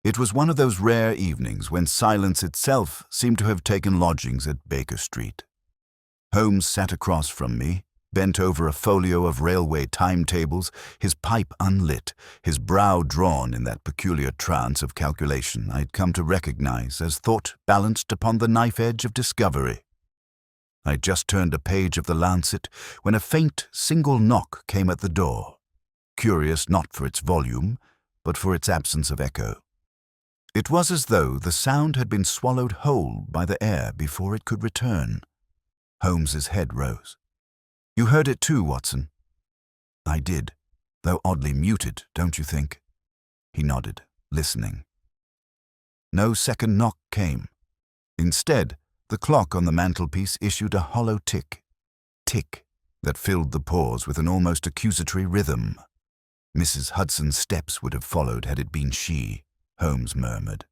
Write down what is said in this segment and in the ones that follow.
It was one of those rare evenings when silence itself seemed to have taken lodgings at Baker Street. Holmes sat across from me, bent over a folio of railway timetables, his pipe unlit, his brow drawn in that peculiar trance of calculation I'd come to recognize as thought balanced upon the knife edge of discovery. I'd just turned a page of the Lancet when a faint single knock came at the door, curious not for its volume, but for its absence of echo. It was as though the sound had been swallowed whole by the air before it could return. Holmes's head rose. "You heard it too, Watson?" "I did, though oddly muted, don't you think?" He nodded, listening. No second knock came. Instead, the clock on the mantelpiece issued a hollow tick, that filled the pause with an almost accusatory rhythm. "Mrs. Hudson's steps would have followed had it been she," Holmes murmured.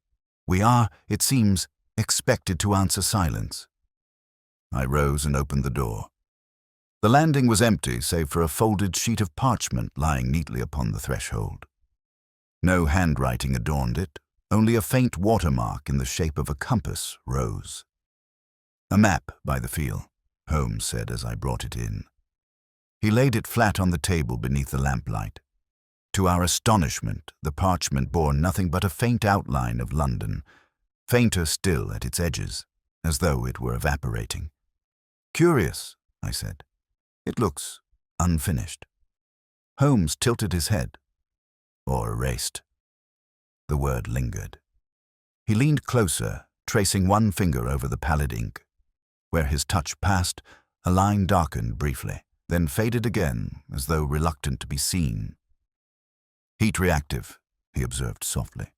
"We are, it seems, expected to answer silence." I rose and opened the door. The landing was empty save for a folded sheet of parchment lying neatly upon the threshold. No handwriting adorned it, only a faint watermark in the shape of a compass rose. "A map by the feel," Holmes said as I brought it in. He laid it flat on the table beneath the lamplight. To our astonishment, the parchment bore nothing but a faint outline of London, fainter still at its edges, as though it were evaporating. "Curious," I said. "It looks unfinished." Holmes tilted his head. "Or erased." The word lingered. He leaned closer, tracing one finger over the pallid ink. Where his touch passed, a line darkened briefly, then faded again, as though reluctant to be seen. "Heat reactive," he observed softly.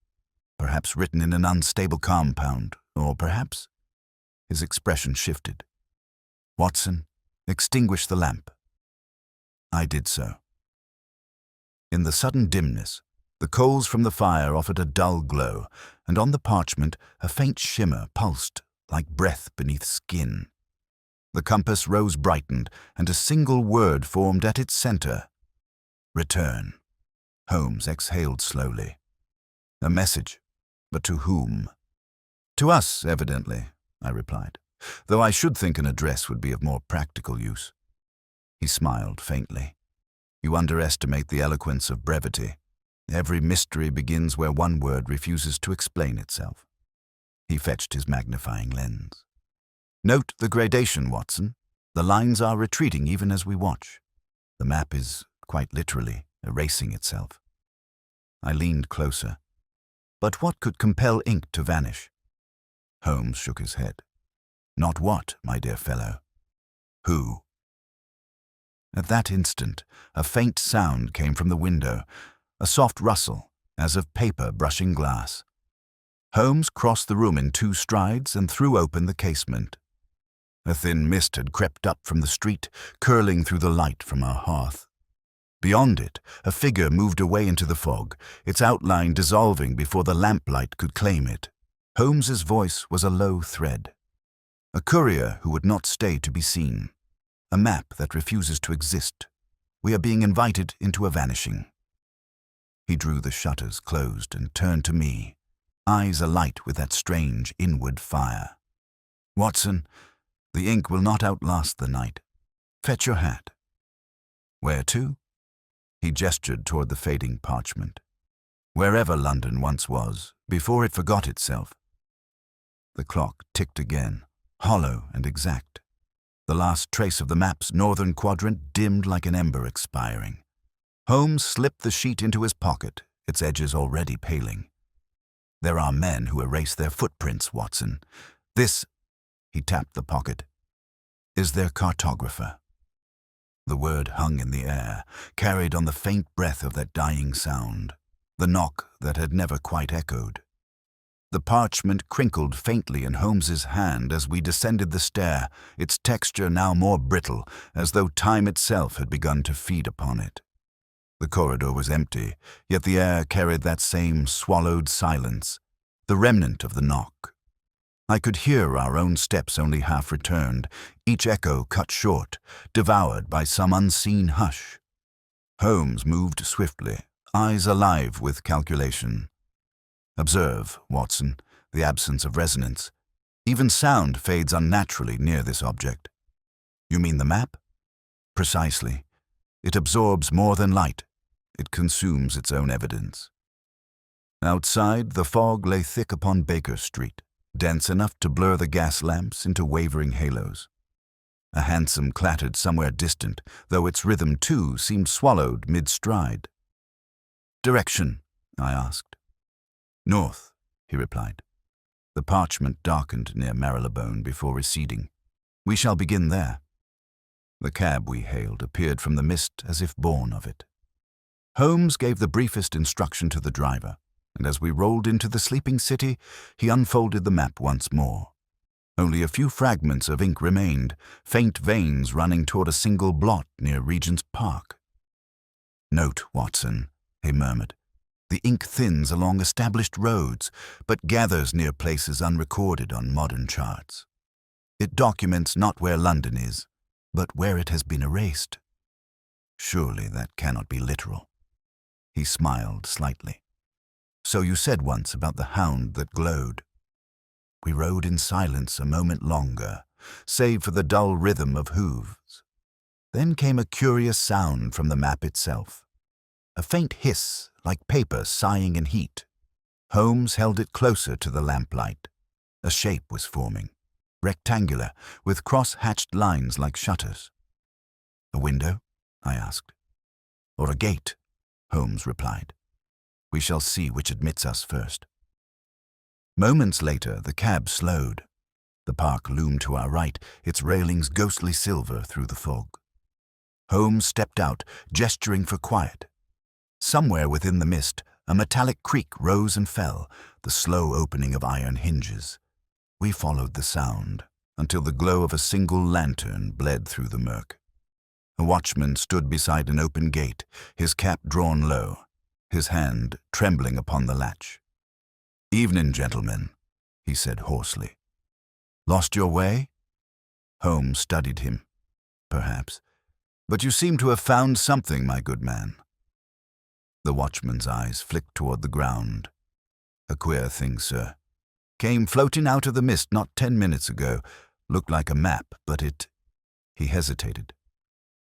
"Perhaps written in an unstable compound, or perhaps—" His expression shifted. "Watson, extinguish the lamp." I did so. In the sudden dimness, the coals from the fire offered a dull glow, and on the parchment a faint shimmer pulsed like breath beneath skin. The compass rose brightened, and a single word formed at its center. "Return." Holmes exhaled slowly. "A message, but to whom?" "To us, evidently," I replied, "though I should think an address would be of more practical use." He smiled faintly. "You underestimate the eloquence of brevity. Every mystery begins where one word refuses to explain itself." He fetched his magnifying lens. "Note the gradation, Watson. The lines are retreating even as we watch. The map is, quite literally, erasing itself." I leaned closer. "But what could compel ink to vanish?" Holmes shook his head. "Not what, my dear fellow? Who?" At that instant, a faint sound came from the window, a soft rustle, as of paper brushing glass. Holmes crossed the room in 2 strides and threw open the casement. A thin mist had crept up from the street, curling through the light from our hearth. Beyond it, a figure moved away into the fog, its outline dissolving before the lamplight could claim it. Holmes's voice was a low thread. "A courier who would not stay to be seen. A map that refuses to exist. We are being invited into a vanishing." He drew the shutters closed and turned to me, eyes alight with that strange inward fire. "Watson, the ink will not outlast the night. Fetch your hat." "Where to?" He gestured toward the fading parchment. "Wherever London once was, before it forgot itself." The clock ticked again, hollow and exact. The last trace of the map's northern quadrant dimmed like an ember expiring. Holmes slipped the sheet into his pocket, its edges already paling. "There are men who erase their footprints, Watson. This," he tapped the pocket, "is their cartographer." The word hung in the air, carried on the faint breath of that dying sound, the knock that had never quite echoed. The parchment crinkled faintly in Holmes's hand as we descended the stair, its texture now more brittle, as though time itself had begun to feed upon it. The corridor was empty, yet the air carried that same swallowed silence, the remnant of the knock. I could hear our own steps only half returned, each echo cut short, devoured by some unseen hush. Holmes moved swiftly, eyes alive with calculation. Observe, Watson, the absence of resonance. Even sound fades unnaturally near this object. You mean the map? Precisely. It absorbs more than light. It consumes its own evidence. Outside, the fog lay thick upon Baker Street, dense enough to blur the gas lamps into wavering halos. A hansom clattered somewhere distant, though its rhythm too seemed swallowed mid-stride. "Direction?" I asked. "North," he replied. The parchment darkened near Marylebone before receding. "We shall begin there." The cab we hailed appeared from the mist as if born of it. Holmes gave the briefest instruction to the driver, and as we rolled into the sleeping city, he unfolded the map once more. Only a few fragments of ink remained, faint veins running toward a single blot near Regent's Park. "Note, Watson," he murmured. "The ink thins along established roads, but gathers near places unrecorded on modern charts. It documents not where London is, but where it has been erased. Surely that cannot be literal." He smiled slightly. "So you said once about the hound that glowed." We rode in silence a moment longer, save for the dull rhythm of hooves. Then came a curious sound from the map itself. A faint hiss, like paper sighing in heat. Holmes held it closer to the lamplight. A shape was forming, rectangular, with cross-hatched lines like shutters. "A window?" I asked. "Or a gate?" Holmes replied. "We shall see which admits us first." Moments later, the cab slowed. The park loomed to our right, its railings ghostly silver through the fog. Holmes stepped out, gesturing for quiet. Somewhere within the mist, a metallic creak rose and fell, the slow opening of iron hinges. We followed the sound, until the glow of a single lantern bled through the murk. A watchman stood beside an open gate, his cap drawn low, his hand trembling upon the latch. "Evening, gentlemen," he said hoarsely. "Lost your way?" Holmes studied him. "Perhaps. But you seem to have found something, my good man." The watchman's eyes flicked toward the ground. "A queer thing, sir. Came floating out of the mist not 10 minutes ago. Looked like a map, but it—" He hesitated.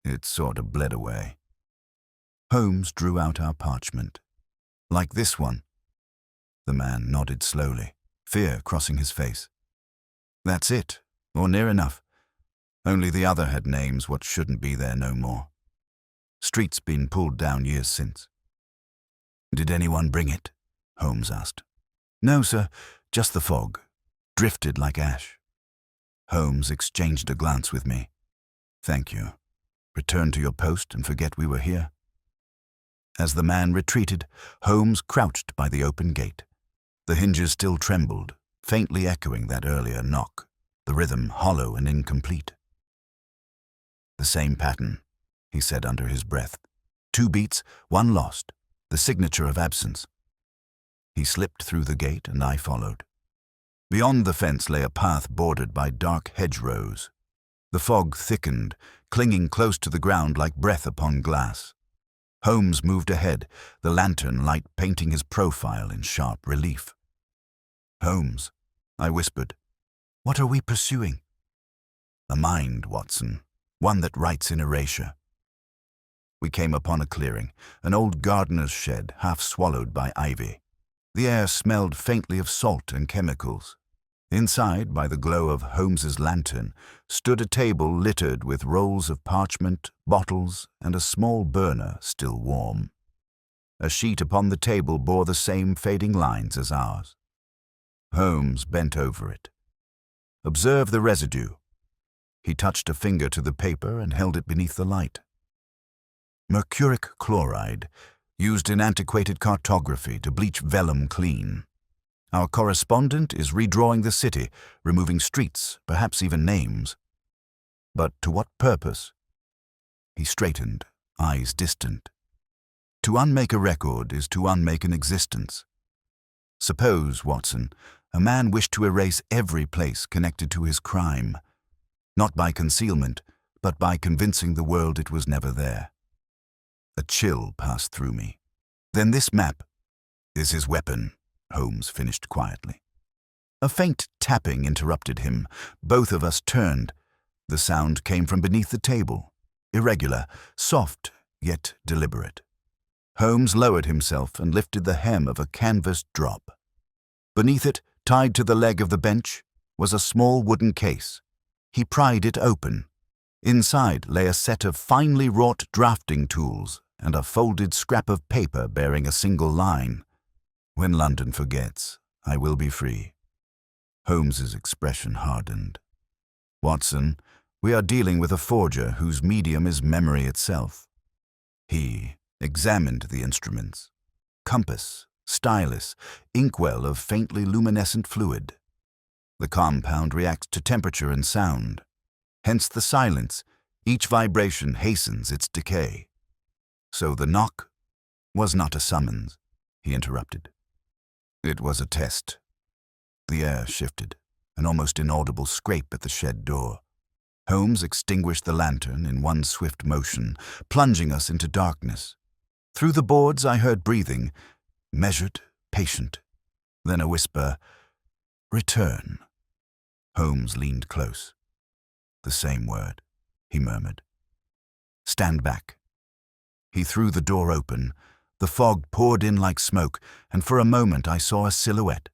"It sort of bled away." Holmes drew out our parchment. "Like this one?" The man nodded slowly, fear crossing his face. "That's it, or near enough. Only the other had names what shouldn't be there no more. Street's been pulled down years since." "Did anyone bring it?" Holmes asked. "No, sir, just the fog. Drifted like ash." Holmes exchanged a glance with me. "Thank you. Return to your post and forget we were here." As the man retreated, Holmes crouched by the open gate. The hinges still trembled, faintly echoing that earlier knock, the rhythm hollow and incomplete. "The same pattern," he said under his breath. "2 beats, 1 lost, the signature of absence." He slipped through the gate and I followed. Beyond the fence lay a path bordered by dark hedgerows. The fog thickened, clinging close to the ground like breath upon glass. Holmes moved ahead, the lantern light painting his profile in sharp relief. "Holmes," I whispered, "what are we pursuing?" "A mind, Watson, one that writes in erasure." We came upon a clearing, an old gardener's shed half swallowed by ivy. The air smelled faintly of salt and chemicals. Inside, by the glow of Holmes's lantern, stood a table littered with rolls of parchment, bottles, and a small burner still warm. A sheet upon the table bore the same fading lines as ours. Holmes bent over it. "Observe the residue." He touched a finger to the paper and held it beneath the light. "Mercuric chloride, used in antiquated cartography to bleach vellum clean. Our correspondent is redrawing the city, removing streets, perhaps even names. But to what purpose?" He straightened, eyes distant. "To unmake a record is to unmake an existence. Suppose, Watson, a man wished to erase every place connected to his crime, not by concealment, but by convincing the world it was never there." A chill passed through me. "Then this map is his weapon," Holmes finished quietly. A faint tapping interrupted him. Both of us turned. The sound came from beneath the table, irregular, soft, yet deliberate. Holmes lowered himself and lifted the hem of a canvas drop. Beneath it, tied to the leg of the bench, was a small wooden case. He pried it open. Inside lay a set of finely wrought drafting tools and a folded scrap of paper bearing a single line. "When London forgets, I will be free." Holmes's expression hardened. "Watson, we are dealing with a forger whose medium is memory itself." He examined the instruments. Compass, stylus, inkwell of faintly luminescent fluid. The compound reacts to temperature and sound. Hence the silence. Each vibration hastens its decay. "So the knock was not a summons," he interrupted. "It was a test." The air shifted, an almost inaudible scrape at the shed door. Holmes extinguished the lantern in one swift motion, plunging us into darkness. Through the boards I heard breathing, measured, patient. Then a whisper, "Return." Holmes leaned close. "The same word," he murmured. "Stand back." He threw the door open. The fog poured in like smoke, and for a moment I saw a silhouette.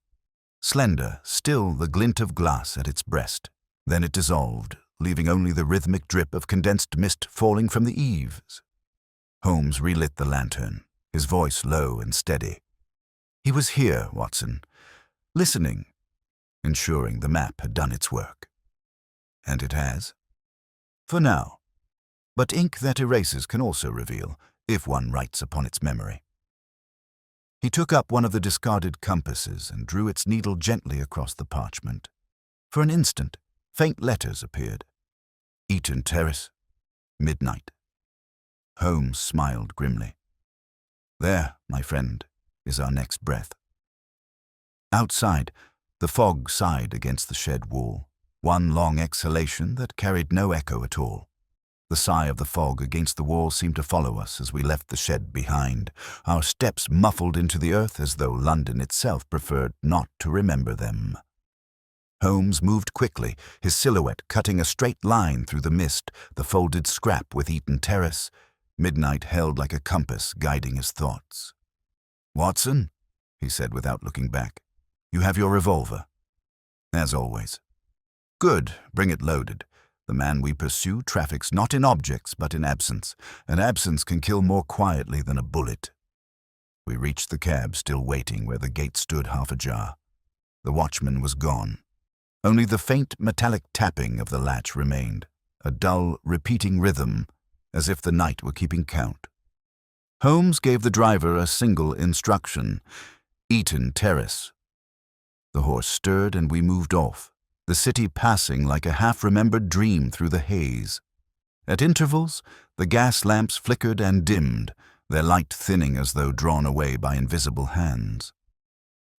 Slender, still the glint of glass at its breast. Then it dissolved, leaving only the rhythmic drip of condensed mist falling from the eaves. Holmes relit the lantern, his voice low and steady. He was here, Watson, listening, ensuring the map had done its work. And it has. For now. But ink that erases can also reveal, if one writes upon its memory. He took up one of the discarded compasses and drew its needle gently across the parchment. For an instant, faint letters appeared. Eaton Terrace, midnight. Holmes smiled grimly. "There, my friend, is our next breath." Outside, the fog sighed against the shed wall, one long exhalation that carried no echo at all. The sigh of the fog against the wall seemed to follow us as we left the shed behind, our steps muffled into the earth as though London itself preferred not to remember them. Holmes moved quickly, his silhouette cutting a straight line through the mist, the folded scrap with Eaton Terrace. Midnight held like a compass guiding his thoughts. "Watson," he said without looking back, "you have your revolver." "As always." "Good, bring it loaded. The man we pursue traffics not in objects but in absence, and absence can kill more quietly than a bullet." We reached the cab, still waiting where the gate stood half ajar. The watchman was gone. Only the faint metallic tapping of the latch remained, a dull, repeating rhythm, as if the night were keeping count. Holmes gave the driver a single instruction, "Eaton Terrace." The horse stirred and we moved off, the city passing like a half-remembered dream through the haze. At intervals, the gas lamps flickered and dimmed, their light thinning as though drawn away by invisible hands.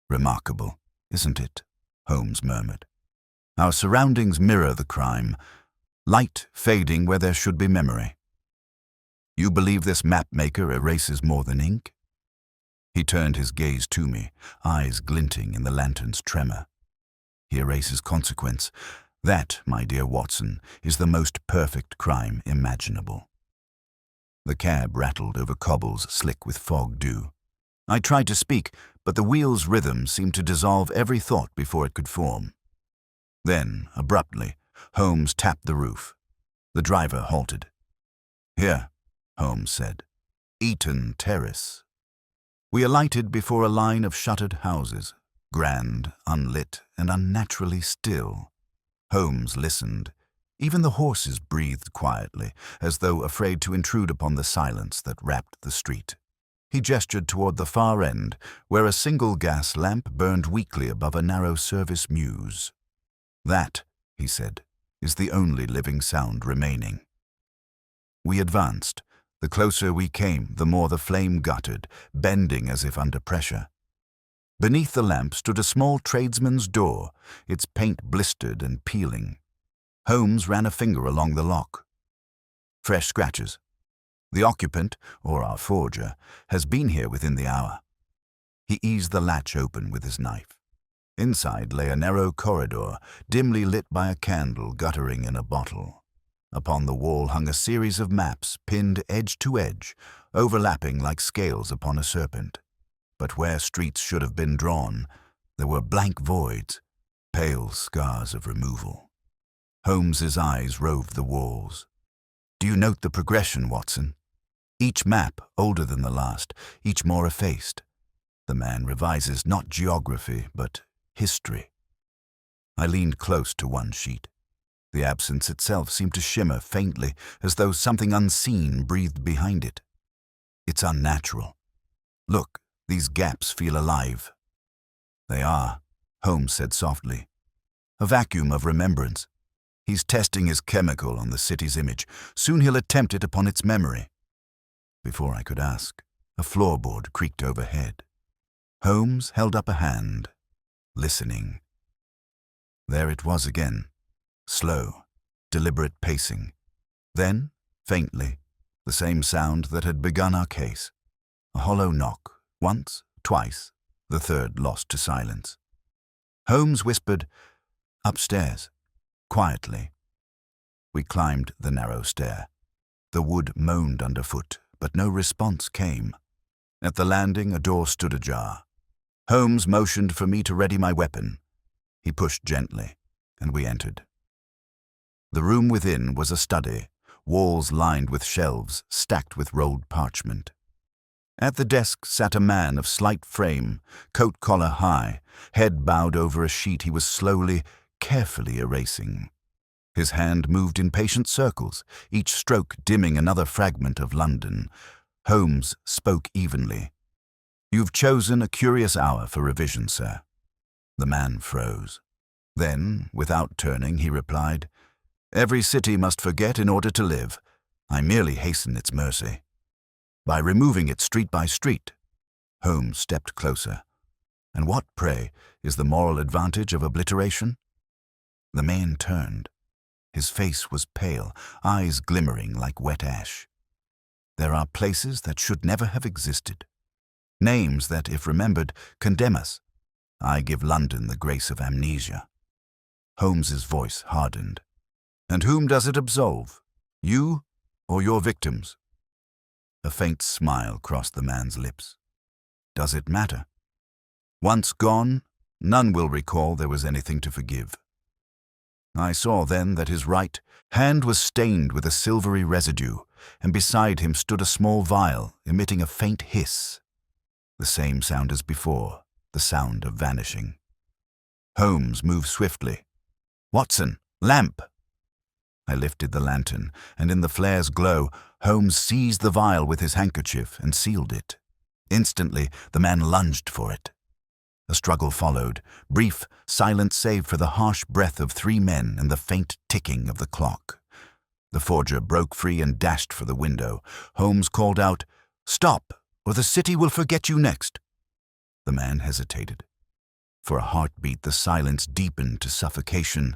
"Remarkable, isn't it?" Holmes murmured. "Our surroundings mirror the crime, light fading where there should be memory. You believe this map-maker erases more than ink?" He turned his gaze to me, eyes glinting in the lantern's tremor. "He erases consequence. That, my dear Watson, is the most perfect crime imaginable." The cab rattled over cobbles slick with fog dew. I tried to speak, but the wheel's rhythm seemed to dissolve every thought before it could form. Then, abruptly, Holmes tapped the roof. The driver halted. "Here," Holmes said. "Eaton Terrace." We alighted before a line of shuttered houses, grand, unlit, and unnaturally still. Holmes listened. Even the horses breathed quietly, as though afraid to intrude upon the silence that wrapped the street. He gestured toward the far end, where a single gas lamp burned weakly above a narrow service mews. "That," he said, "is the only living sound remaining." We advanced. The closer we came, the more the flame guttered, bending as if under pressure. Beneath the lamp stood a small tradesman's door, its paint blistered and peeling. Holmes ran a finger along the lock. "Fresh scratches. The occupant, or our forger, has been here within the hour." He eased the latch open with his knife. Inside lay a narrow corridor, dimly lit by a candle guttering in a bottle. Upon the wall hung a series of maps, pinned edge to edge, overlapping like scales upon a serpent. But where streets should have been drawn, there were blank voids, pale scars of removal. Holmes's eyes roved the walls. "Do you note the progression, Watson? Each map older than the last, each more effaced. The man revises not geography, but history." I leaned close to one sheet. The absence itself seemed to shimmer faintly, as though something unseen breathed behind it. "It's unnatural. Look, these gaps feel alive." "They are," Holmes said softly. "A vacuum of remembrance. He's testing his chemical on the city's image. Soon he'll attempt it upon its memory." Before I could ask, a floorboard creaked overhead. Holmes held up a hand, listening. There it was again, slow, deliberate pacing. Then, faintly, the same sound that had begun our case. A hollow knock, once, twice, the third lost to silence. Holmes whispered, "Upstairs," quietly. We climbed the narrow stair. The wood moaned underfoot, but no response came. At the landing, a door stood ajar. Holmes motioned for me to ready my weapon. He pushed gently, and we entered. The room within was a study, walls lined with shelves stacked with rolled parchment. At the desk sat a man of slight frame, coat collar high, head bowed over a sheet he was slowly, carefully erasing. His hand moved in patient circles, each stroke dimming another fragment of London. Holmes spoke evenly. "You've chosen a curious hour for revision, sir." The man froze. Then, without turning, he replied, "Every city must forget in order to live. I merely hasten its mercy. By removing it street by street." Holmes stepped closer. "And what, pray, is the moral advantage of obliteration?" The man turned. His face was pale, eyes glimmering like wet ash. "There are places that should never have existed. Names that, if remembered, condemn us. I give London the grace of amnesia." Holmes's voice hardened. "And whom does it absolve? You or your victims?" A faint smile crossed the man's lips. "Does it matter? Once gone, none will recall there was anything to forgive." I saw then that his right hand was stained with a silvery residue, and beside him stood a small vial emitting a faint hiss. The same sound as before, the sound of vanishing. Holmes moved swiftly. "Watson, lamp!" I lifted the lantern, and in the flare's glow, Holmes seized the vial with his handkerchief and sealed it. Instantly, the man lunged for it. A struggle followed, brief, silent save for the harsh breath of 3 men and the faint ticking of the clock. The forger broke free and dashed for the window. Holmes called out, "Stop, or the city will forget you next." The man hesitated. For a heartbeat, the silence deepened to suffocation.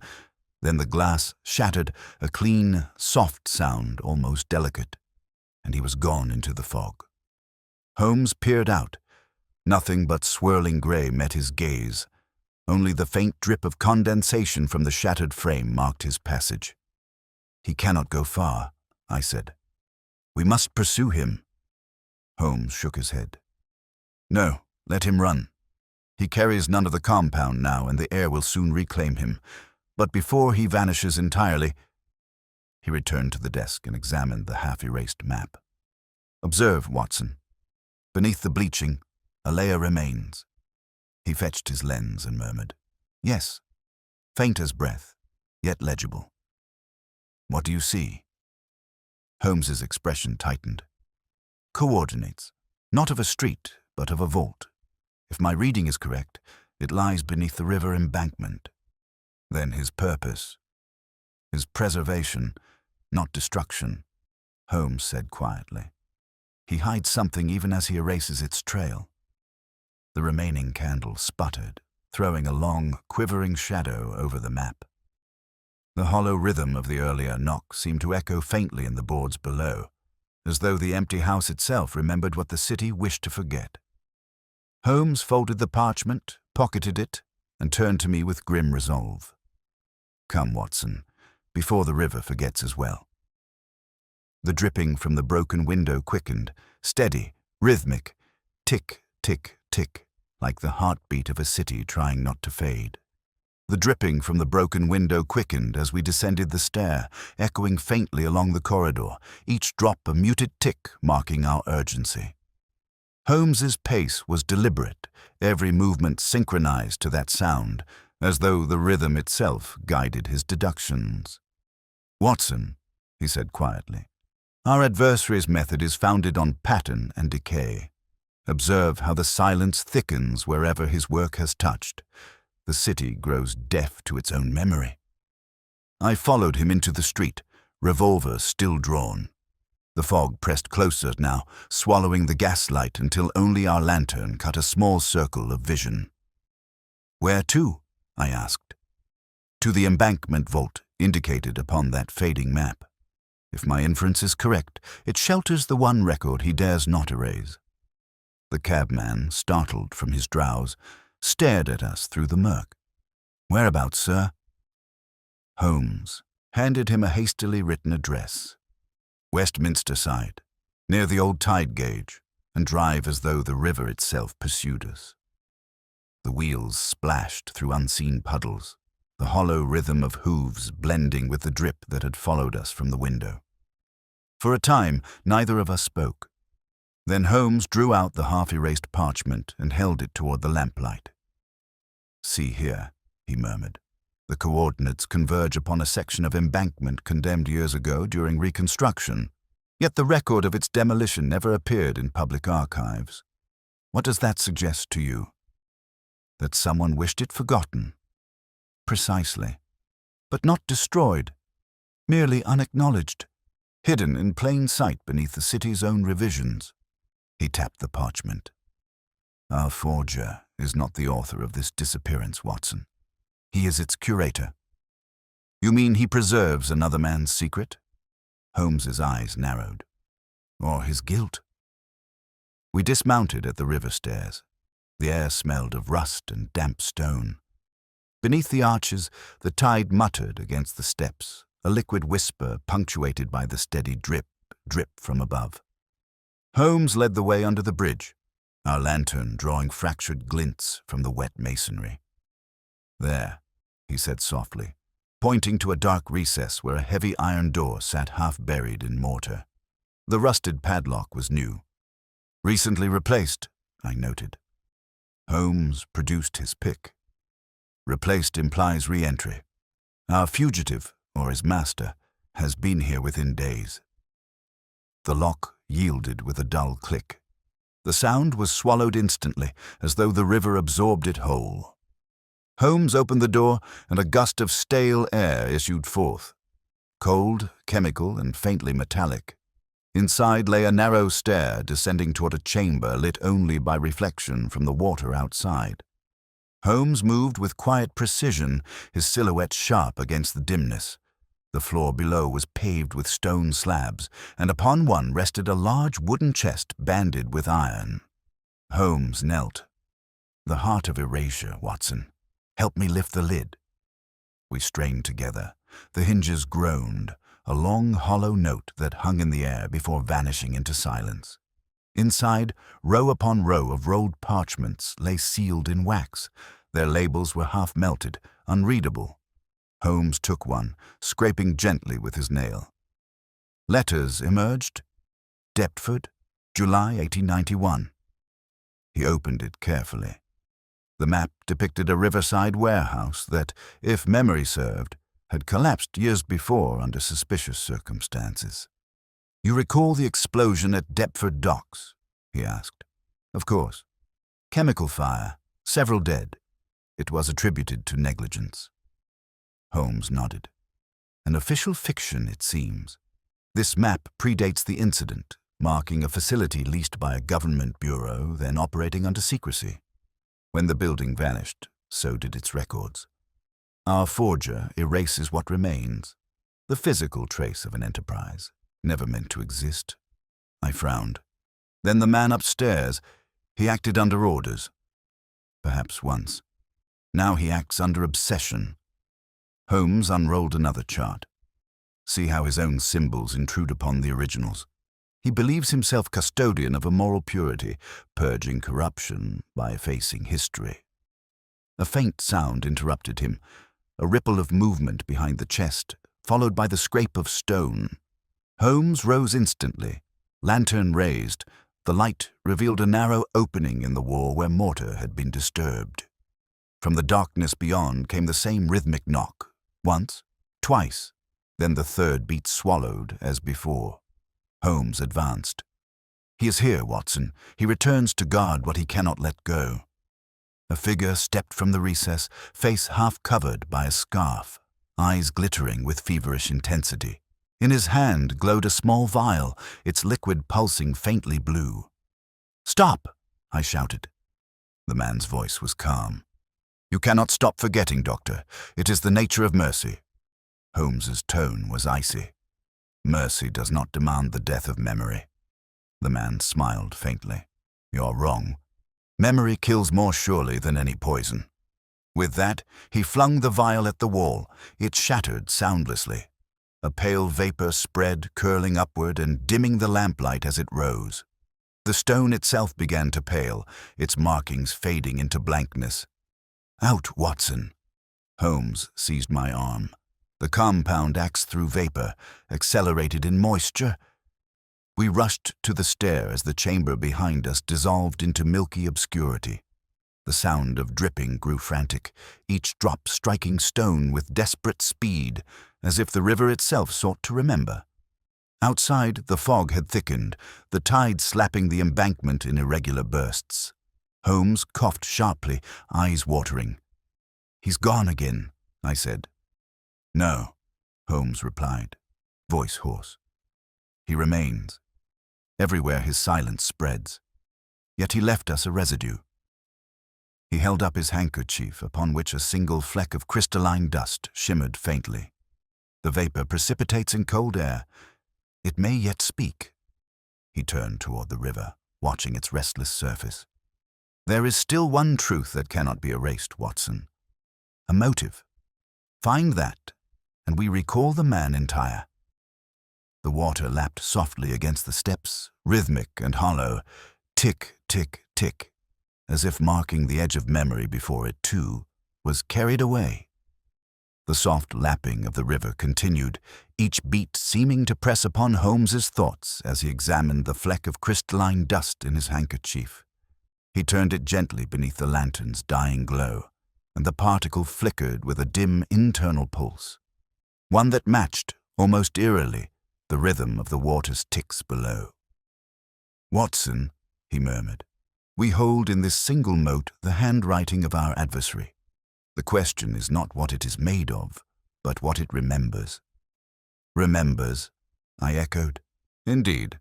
Then the glass shattered, a clean, soft sound, almost delicate, and he was gone into the fog. Holmes peered out. Nothing but swirling grey met his gaze. Only the faint drip of condensation from the shattered frame marked his passage. "He cannot go far," I said. "We must pursue him." Holmes shook his head. "No, let him run. He carries none of the compound now, and the air will soon reclaim him. But before he vanishes entirely—" He returned to the desk and examined the half-erased map. "Observe, Watson. Beneath the bleaching, a layer remains." He fetched his lens and murmured, "Yes, faint as breath, yet legible." "What do you see?" Holmes's expression tightened. "Coordinates, not of a street, but of a vault. If my reading is correct, it lies beneath the river embankment." "Then his purpose?" "His preservation, not destruction," Holmes said quietly. "He hides something even as he erases its trail." The remaining candle sputtered, throwing a long, quivering shadow over the map. The hollow rhythm of the earlier knock seemed to echo faintly in the boards below, as though the empty house itself remembered what the city wished to forget. Holmes folded the parchment, pocketed it, and turned to me with grim resolve. Come, Watson, before the river forgets as well. The dripping from the broken window quickened, steady, rhythmic, tick, tick, tick, like the heartbeat of a city trying not to fade. The dripping from the broken window quickened as we descended the stair, echoing faintly along the corridor, each drop a muted tick marking our urgency. Holmes's pace was deliberate, every movement synchronized to that sound, as though the rhythm itself guided his deductions. Watson, he said quietly, our adversary's method is founded on pattern and decay. Observe how the silence thickens wherever his work has touched. The city grows deaf to its own memory. I followed him into the street, revolver still drawn. The fog pressed closer now, swallowing the gaslight until only our lantern cut a small circle of vision. Where to? I asked. To the embankment vault indicated upon that fading map. If my inference is correct, it shelters the one record he dares not erase. The cabman, startled from his drowse, stared at us through the murk. Whereabouts, sir? Holmes handed him a hastily written address. Westminster side, near the old tide gauge, and drive as though the river itself pursued us. The wheels splashed through unseen puddles, the hollow rhythm of hooves blending with the drip that had followed us from the window. For a time, neither of us spoke. Then Holmes drew out the half-erased parchment and held it toward the lamplight. See here, he murmured. The coordinates converge upon a section of embankment condemned years ago during reconstruction, yet the record of its demolition never appeared in public archives. What does that suggest to you? That someone wished it forgotten? Precisely. But not destroyed, merely unacknowledged, hidden in plain sight beneath the city's own revisions. He tapped the parchment. Our forger is not the author of this disappearance, Watson. He is its curator. You mean he preserves another man's secret? Holmes's eyes narrowed. Or his guilt? We dismounted at the river stairs. The air smelled of rust and damp stone. Beneath the arches, the tide muttered against the steps, a liquid whisper punctuated by the steady drip, drip from above. Holmes led the way under the bridge, our lantern drawing fractured glints from the wet masonry. There, he said softly, pointing to a dark recess where a heavy iron door sat half buried in mortar. The rusted padlock was new. Recently replaced, I noted. Holmes produced his pick. Replaced implies re-entry. Our fugitive, or his master, has been here within days. The lock yielded with a dull click. The sound was swallowed instantly, as though the river absorbed it whole. Holmes opened the door, and a gust of stale air issued forth. Cold, chemical, and faintly metallic. Inside lay a narrow stair descending toward a chamber lit only by reflection from the water outside. Holmes moved with quiet precision, his silhouette sharp against the dimness. The floor below was paved with stone slabs, and upon one rested a large wooden chest banded with iron. Holmes knelt. The heart of erasure, Watson. Help me lift the lid. We strained together. The hinges groaned, a long hollow note that hung in the air before vanishing into silence. Inside, row upon row of rolled parchments lay sealed in wax. Their labels were half melted, unreadable. Holmes took one, scraping gently with his nail. Letters emerged. Deptford, July 1891. He opened it carefully. The map depicted a riverside warehouse that, if memory served, had collapsed years before under suspicious circumstances. You recall the explosion at Deptford docks? He asked. Of course. Chemical fire, several dead. It was attributed to negligence. Holmes nodded. An official fiction, it seems. This map predates the incident, marking a facility leased by a government bureau, then operating under secrecy. When the building vanished, so did its records. Our forger erases what remains, the physical trace of an enterprise, never meant to exist. I frowned. Then the man upstairs, he acted under orders. perhaps once. Now he acts under obsession. Holmes unrolled another chart. See how his own symbols intrude upon the originals. He believes himself custodian of a moral purity, purging corruption by effacing history. A faint sound interrupted him, a ripple of movement behind the chest, followed by the scrape of stone. Holmes rose instantly. Lantern raised, the light revealed a narrow opening in the wall where mortar had been disturbed. From the darkness beyond came the same rhythmic knock, once, twice, then the third beat swallowed as before. Holmes advanced. "He is here, Watson. He returns to guard what he cannot let go." A figure stepped from the recess, face half covered by a scarf, eyes glittering with feverish intensity. In his hand glowed a small vial, its liquid pulsing faintly blue. "Stop!" I shouted. The man's voice was calm. "You cannot stop forgetting, Doctor. It is the nature of mercy." Holmes's tone was icy. "Mercy does not demand the death of memory." The man smiled faintly. "You're wrong. Memory kills more surely than any poison." With that, he flung the vial at the wall. It shattered soundlessly. A pale vapor spread, curling upward and dimming the lamplight as it rose. The stone itself began to pale, its markings fading into blankness. "Out, Watson!" Holmes seized my arm. The compound acts through vapor, accelerated in moisture. We rushed to the stair as the chamber behind us dissolved into milky obscurity. The sound of dripping grew frantic, each drop striking stone with desperate speed, as if the river itself sought to remember. Outside, the fog had thickened, the tide slapping the embankment in irregular bursts. Holmes coughed sharply, eyes watering. "He's gone again," I said. "No," Holmes replied, voice hoarse. "He remains. Everywhere his silence spreads. Yet he left us a residue." He held up his handkerchief, upon which a single fleck of crystalline dust shimmered faintly. "The vapor precipitates in cold air. It may yet speak." He turned toward the river, watching its restless surface. "There is still one truth that cannot be erased, Watson. A motive. Find that, and we recall the man entire." The water lapped softly against the steps, rhythmic and hollow, tick, tick, tick, as if marking the edge of memory before it, too, was carried away. The soft lapping of the river continued, each beat seeming to press upon Holmes's thoughts as he examined the fleck of crystalline dust in his handkerchief. He turned it gently beneath the lantern's dying glow, and the particle flickered with a dim internal pulse, one that matched, almost eerily, the rhythm of the water's ticks below. "Watson," he murmured, "we hold in this single mote the handwriting of our adversary. The question is not what it is made of, but what it remembers." "Remembers," I echoed. "Indeed.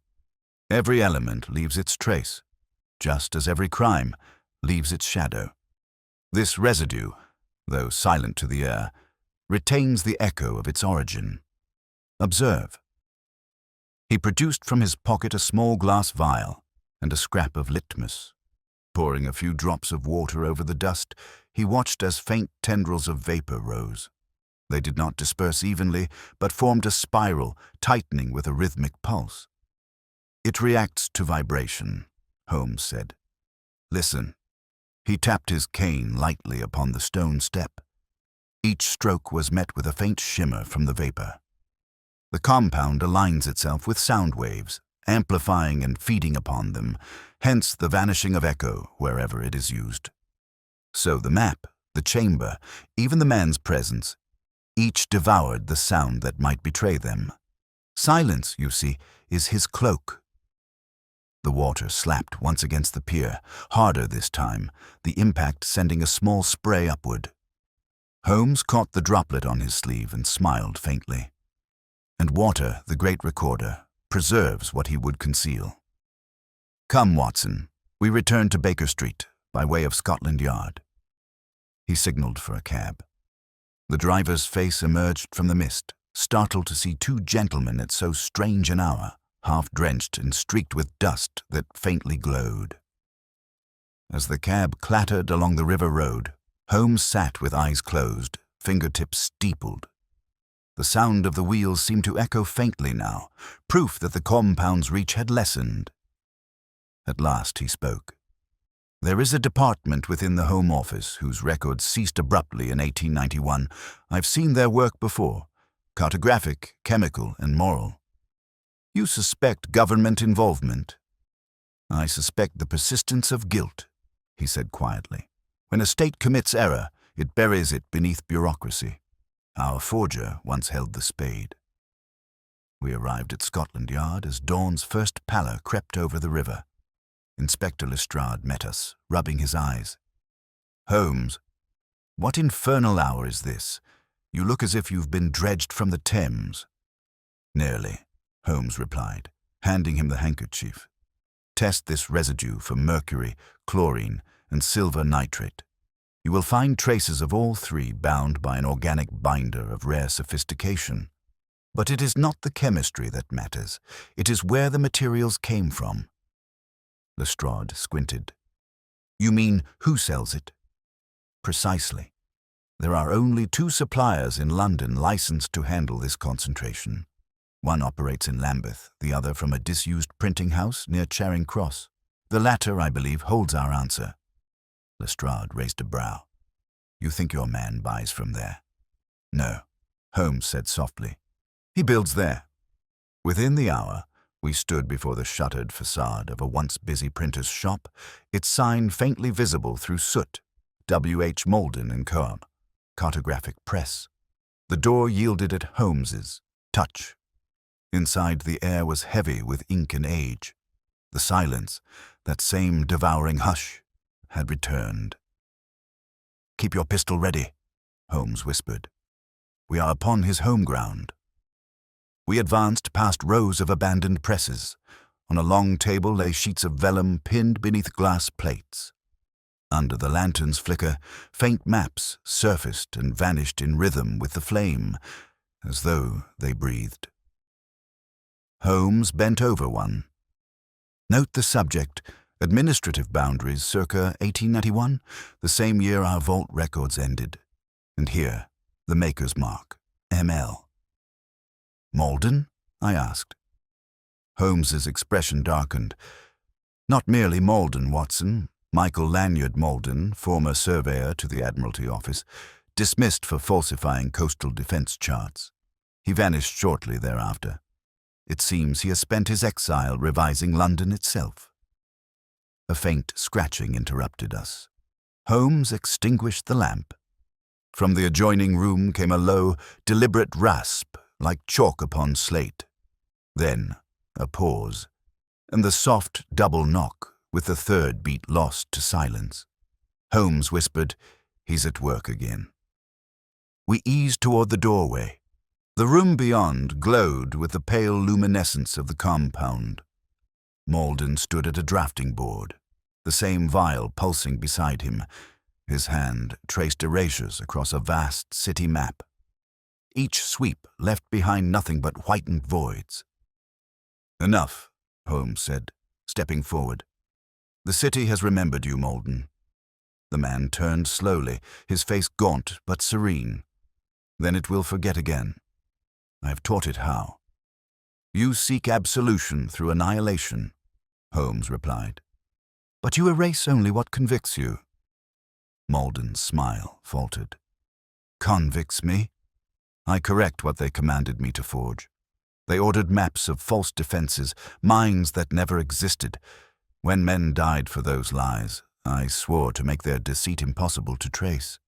Every element leaves its trace, just as every crime leaves its shadow. This residue, though silent to the air, retains the echo of its origin. Observe." He produced from his pocket a small glass vial and a scrap of litmus. Pouring a few drops of water over the dust, he watched as faint tendrils of vapor rose. They did not disperse evenly, but formed a spiral, tightening with a rhythmic pulse. "It reacts to vibration," Holmes said. "Listen." He tapped his cane lightly upon the stone step. Each stroke was met with a faint shimmer from the vapor. The compound aligns itself with sound waves, amplifying and feeding upon them, hence the vanishing of echo wherever it is used. So the map, the chamber, even the man's presence, each devoured the sound that might betray them. Silence, you see, is his cloak. The water slapped once against the pier, harder this time, the impact sending a small spray upward. Holmes caught the droplet on his sleeve and smiled faintly. And water, the great recorder, preserves what he would conceal. "Come, Watson, we return to Baker Street, by way of Scotland Yard." He signaled for a cab. The driver's face emerged from the mist, startled to see two gentlemen at so strange an hour, half drenched and streaked with dust that faintly glowed. As the cab clattered along the river road, Holmes sat with eyes closed, fingertips steepled. The sound of the wheels seemed to echo faintly now, proof that the compound's reach had lessened. At last he spoke. "There is a department within the Home Office whose records ceased abruptly in 1891. I've seen their work before, cartographic, chemical, and moral. You suspect government involvement. I suspect the persistence of guilt," he said quietly. "When a state commits error, it buries it beneath bureaucracy. Our forger once held the spade." We arrived at Scotland Yard as dawn's first pallor crept over the river. Inspector Lestrade met us, rubbing his eyes. "Holmes, what infernal hour is this? You look as if you've been dredged from the Thames." "Nearly," Holmes replied, handing him the handkerchief. "Test this residue for mercury, chlorine, and silver nitrate. You will find traces of all three bound by an organic binder of rare sophistication. But it is not the chemistry that matters. It is where the materials came from." Lestrade squinted. "You mean who sells it?" "Precisely. There are only 2 suppliers in London licensed to handle this concentration. One operates in Lambeth, the other from a disused printing house near Charing Cross. The latter, I believe, holds our answer." Lestrade raised a brow. "You think your man buys from there?" "No," Holmes said softly. "He builds there." Within the hour, we stood before the shuttered facade of a once busy printer's shop, its sign faintly visible through soot, W.H. Malden & Co., Cartographic Press. The door yielded at Holmes's. Touch. Inside, the air was heavy with ink and age. The silence, that same devouring hush, had returned. "Keep your pistol ready," Holmes whispered. "We are upon his home ground." We advanced past rows of abandoned presses. On a long table lay sheets of vellum pinned beneath glass plates. Under the lantern's flicker, faint maps surfaced and vanished in rhythm with the flame, as though they breathed. Holmes bent over one. "Note the subject, administrative boundaries circa 1891, the same year our vault records ended. And here, the maker's mark, ML. "Malden?" I asked. Holmes's expression darkened. "Not merely Malden, Watson. Michael Lanyard Malden, former surveyor to the Admiralty Office, dismissed for falsifying coastal defense charts. He vanished shortly thereafter. It seems he has spent his exile revising London itself." A faint scratching interrupted us. Holmes extinguished the lamp. From the adjoining room came a low, deliberate rasp, like chalk upon slate. Then a pause, and the soft double knock, with the third beat lost to silence. Holmes whispered, "He's at work again." We eased toward the doorway. The room beyond glowed with the pale luminescence of the compound. Malden stood at a drafting board, the same vial pulsing beside him. His hand traced erasures across a vast city map. Each sweep left behind nothing but whitened voids. "Enough," Holmes said, stepping forward. "The city has remembered you, Malden." The man turned slowly, his face gaunt but serene. "Then it will forget again. I have taught it how." "You seek absolution through annihilation," Holmes replied. "But you erase only what convicts you." Malden's smile faltered. "Convicts me? I correct what they commanded me to forge. They ordered maps of false defenses, mines that never existed. When men died for those lies, I swore to make their deceit impossible to trace."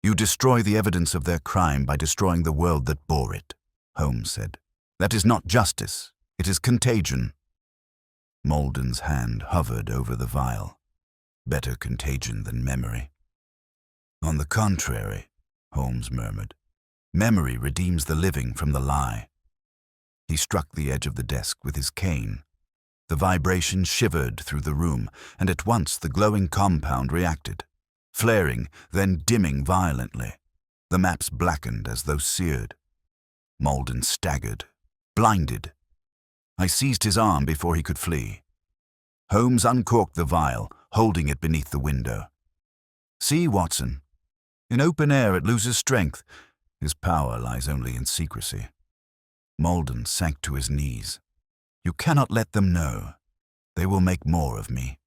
"You destroy the evidence of their crime by destroying the world that bore it," Holmes said. "That is not justice, it is contagion." Malden's hand hovered over the vial. "Better contagion than memory." "On the contrary," Holmes murmured. "Memory redeems the living from the lie." He struck the edge of the desk with his cane. The vibration shivered through the room, and at once the glowing compound reacted, flaring, then dimming violently. The maps blackened as though seared. Malden staggered, blinded. I seized his arm before he could flee. Holmes uncorked the vial, holding it beneath the window. "See, Watson. In open air it loses strength. His power lies only in secrecy." Malden sank to his knees. "You cannot let them know. They will make more of me."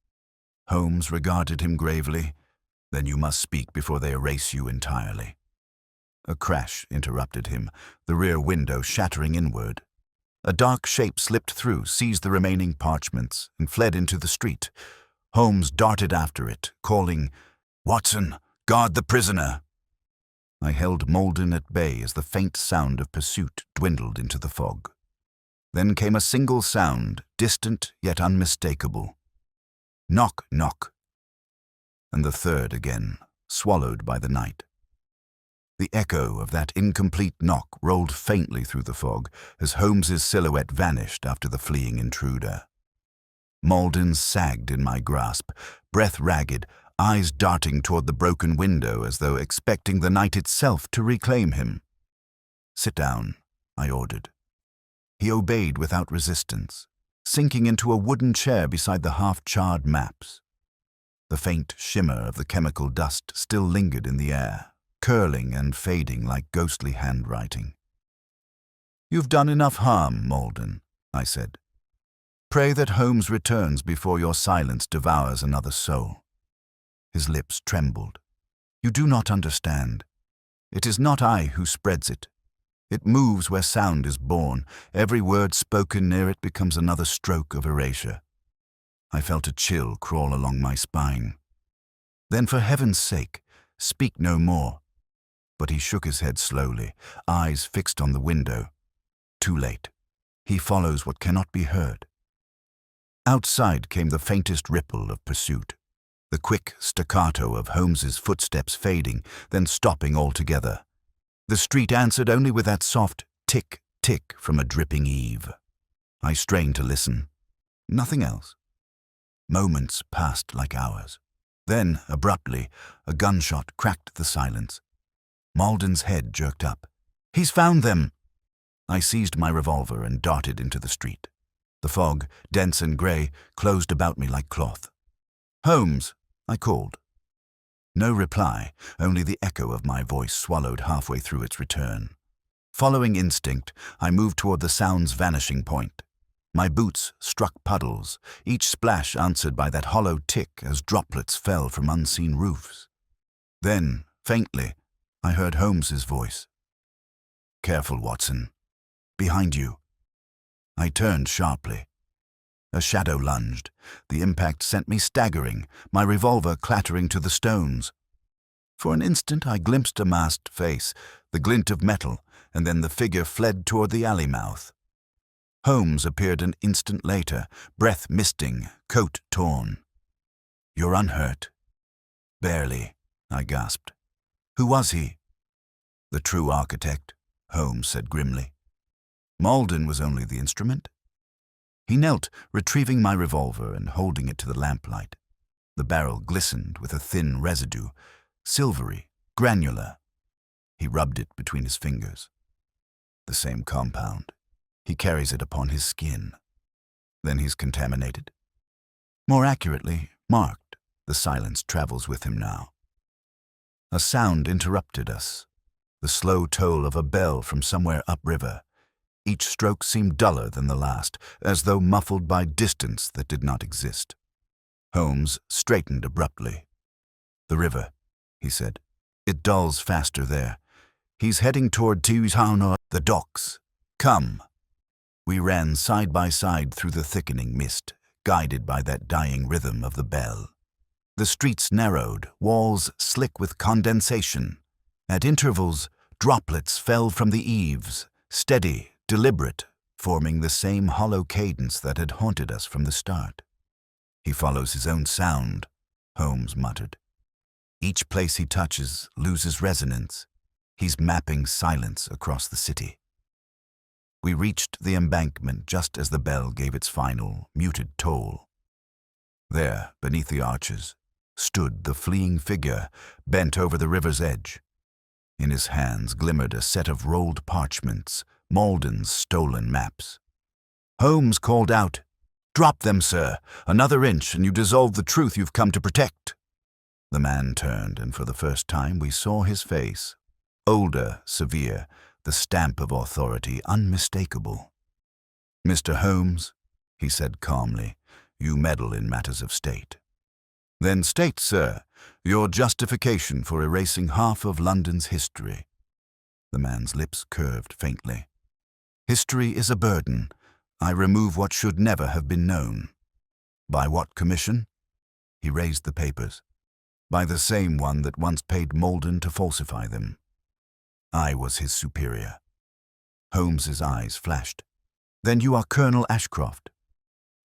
Holmes regarded him gravely. "Then you must speak before they erase you entirely." A crash interrupted him, the rear window shattering inward. A dark shape slipped through, seized the remaining parchments, and fled into the street. Holmes darted after it, calling, "Watson, guard the prisoner." I held Malden at bay as the faint sound of pursuit dwindled into the fog. Then came a single sound, distant yet unmistakable. "Knock, knock." And the third again, swallowed by the night. The echo of that incomplete knock rolled faintly through the fog as Holmes's silhouette vanished after the fleeing intruder. Malden sagged in my grasp, breath ragged, eyes darting toward the broken window as though expecting the night itself to reclaim him. "Sit down," I ordered. He obeyed without resistance, sinking into a wooden chair beside the half-charred maps. The faint shimmer of the chemical dust still lingered in the air, curling and fading like ghostly handwriting. "You've done enough harm, Malden," I said. "Pray that Holmes returns before your silence devours another soul." His lips trembled. "You do not understand. It is not I who spreads it. It moves where sound is born. Every word spoken near it becomes another stroke of erasure." I felt a chill crawl along my spine. "Then for heaven's sake, speak no more." But he shook his head slowly, eyes fixed on the window. Too late. He follows what cannot be heard. Outside came the faintest ripple of pursuit, the quick staccato of Holmes's footsteps fading, then stopping altogether. The street answered only with that soft tick-tick from a dripping eave. I strained to listen. Nothing else. Moments passed like hours. Then, abruptly, a gunshot cracked the silence. Malden's head jerked up. "He's found them!" I seized my revolver and darted into the street. The fog, dense and grey, closed about me like cloth. "Holmes!" I called. No reply, only the echo of my voice swallowed halfway through its return. Following instinct, I moved toward the sound's vanishing point. My boots struck puddles, each splash answered by that hollow tick as droplets fell from unseen roofs. Then, faintly, I heard Holmes's voice. "Careful, Watson. Behind you." I turned sharply. A shadow lunged. The impact sent me staggering, my revolver clattering to the stones. For an instant I glimpsed a masked face, the glint of metal, and then the figure fled toward the alley mouth. Holmes appeared an instant later, breath misting, coat torn. "You're unhurt." "Barely," I gasped. "Who was he?" "The true architect," Holmes said grimly. "Malden was only the instrument." He knelt, retrieving my revolver and holding it to the lamplight. The barrel glistened with a thin residue, silvery, granular. He rubbed it between his fingers. "The same compound. He carries it upon his skin. Then he's contaminated. More accurately, marked. The silence travels with him now." A sound interrupted us, the slow toll of a bell from somewhere upriver. Each stroke seemed duller than the last, as though muffled by distance that did not exist. Holmes straightened abruptly. "The river," he said. "It dulls faster there. He's heading toward Tijuana, the docks. Come." We ran side by side through the thickening mist, guided by that dying rhythm of the bell. The streets narrowed, walls slick with condensation. At intervals, droplets fell from the eaves, steady, deliberate, forming the same hollow cadence that had haunted us from the start. "He follows his own sound," Holmes muttered. "Each place he touches loses resonance. He's mapping silence across the city." We reached the embankment just as the bell gave its final, muted toll. There, beneath the arches, stood the fleeing figure, bent over the river's edge. In his hands glimmered a set of rolled parchments, Malden's stolen maps. Holmes called out, Drop them, sir. Another inch and you dissolve the truth you've come to protect. The man turned, and for the first time we saw his face. Older, severe, the stamp of authority unmistakable. "Mr. Holmes," he said calmly, "you meddle in matters of state." "Then state, sir, your justification for erasing half of London's history." The man's lips curved faintly. "History is a burden. I remove what should never have been known." "By what commission?" He raised the papers. "By the same one that once paid Malden to falsify them. I was his superior." Holmes's eyes flashed. "Then you are Colonel Ashcroft?"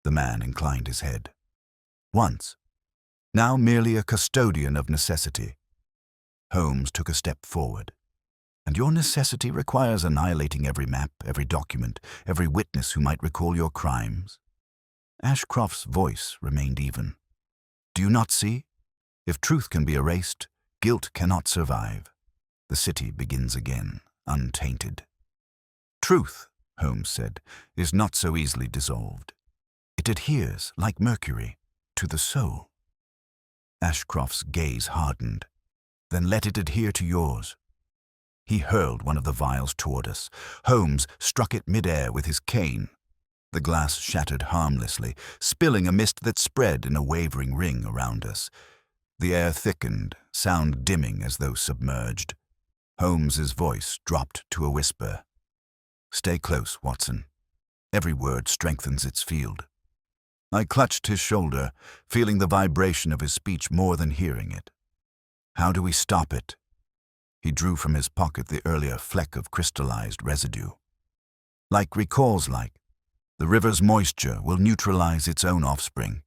The man inclined his head. "Once. Now merely a custodian of necessity." Holmes took a step forward. "And your necessity requires annihilating every map, every document, every witness who might recall your crimes?" Ashcroft's voice remained even. "Do you not see? If truth can be erased, guilt cannot survive. The city begins again, untainted." "Truth," Holmes said, "is not so easily dissolved. It adheres, like mercury, to the soul." Ashcroft's gaze hardened. "Then let it adhere to yours." He hurled one of the vials toward us. Holmes struck it mid-air with his cane. The glass shattered harmlessly, spilling a mist that spread in a wavering ring around us. The air thickened, sound dimming as though submerged. Holmes's voice dropped to a whisper. "Stay close, Watson. Every word strengthens its field." I clutched his shoulder, feeling the vibration of his speech more than hearing it. "How do we stop it?" He drew from his pocket the earlier fleck of crystallized residue. "Like recalls like. The river's moisture will neutralize its own offspring."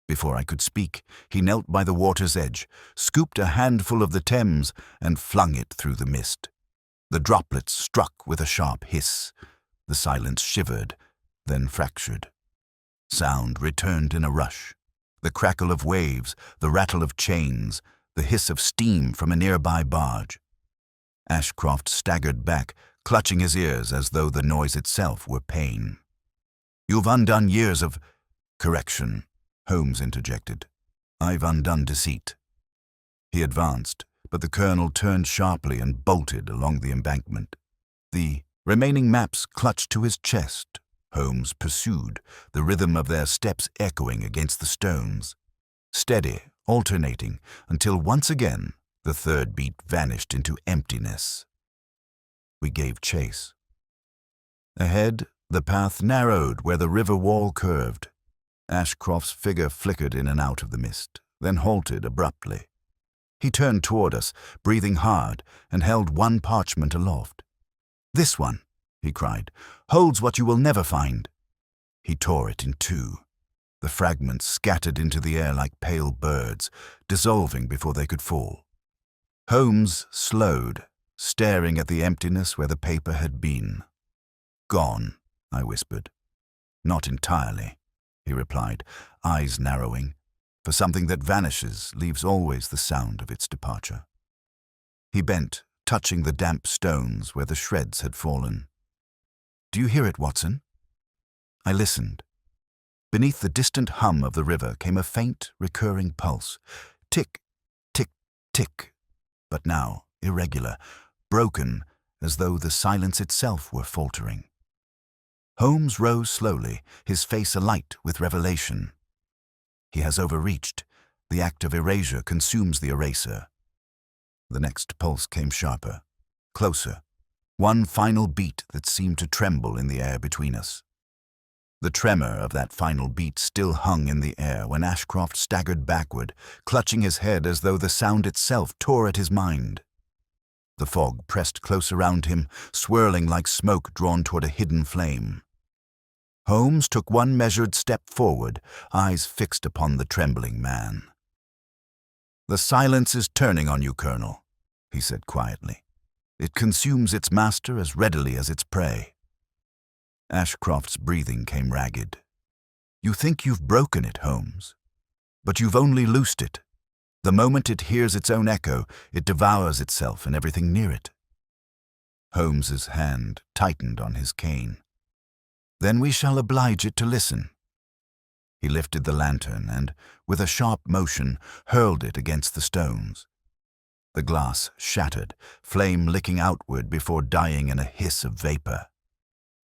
Before I could speak, he knelt by the water's edge, scooped a handful of the Thames, and flung it through the mist. The droplets struck with a sharp hiss. The silence shivered, then fractured. Sound returned in a rush. The crackle of waves, the rattle of chains, the hiss of steam from a nearby barge. Ashcroft staggered back, clutching his ears as though the noise itself were pain. "You've undone years of—" "Correction," Holmes interjected. "I've undone deceit." He advanced, but the colonel turned sharply and bolted along the embankment. The remaining maps clutched to his chest. Holmes pursued, the rhythm of their steps echoing against the stones. Steady, alternating, until once again the third beat vanished into emptiness. We gave chase. Ahead, the path narrowed where the river wall curved. Ashcroft's figure flickered in and out of the mist, then halted abruptly. He turned toward us, breathing hard, and held one parchment aloft. "This one," he cried, "holds what you will never find." He tore it in two. The fragments scattered into the air like pale birds, dissolving before they could fall. Holmes slowed, staring at the emptiness where the paper had been. "Gone," I whispered. "Not entirely," he replied, eyes narrowing. "For something that vanishes leaves always the sound of its departure." He bent, touching the damp stones where the shreds had fallen. "Do you hear it, Watson?" I listened. Beneath the distant hum of the river came a faint, recurring pulse. Tick, tick, tick, but now irregular, broken, as though the silence itself were faltering. Holmes rose slowly, his face alight with revelation. He has overreached. The act of erasure consumes the eraser. The next pulse came sharper, closer, one final beat that seemed to tremble in the air between us. The tremor of that final beat still hung in the air when Ashcroft staggered backward, clutching his head as though the sound itself tore at his mind. The fog pressed close around him, swirling like smoke drawn toward a hidden flame. Holmes took one measured step forward, eyes fixed upon the trembling man. "The silence is turning on you, Colonel," he said quietly. "It consumes its master as readily as its prey." Ashcroft's breathing came ragged. "You think you've broken it, Holmes. But you've only loosed it. The moment it hears its own echo, it devours itself and everything near it." Holmes's hand tightened on his cane. "Then we shall oblige it to listen," He lifted the lantern and, with a sharp motion, hurled it against the stones. The glass shattered, flame licking outward before dying in a hiss of vapor.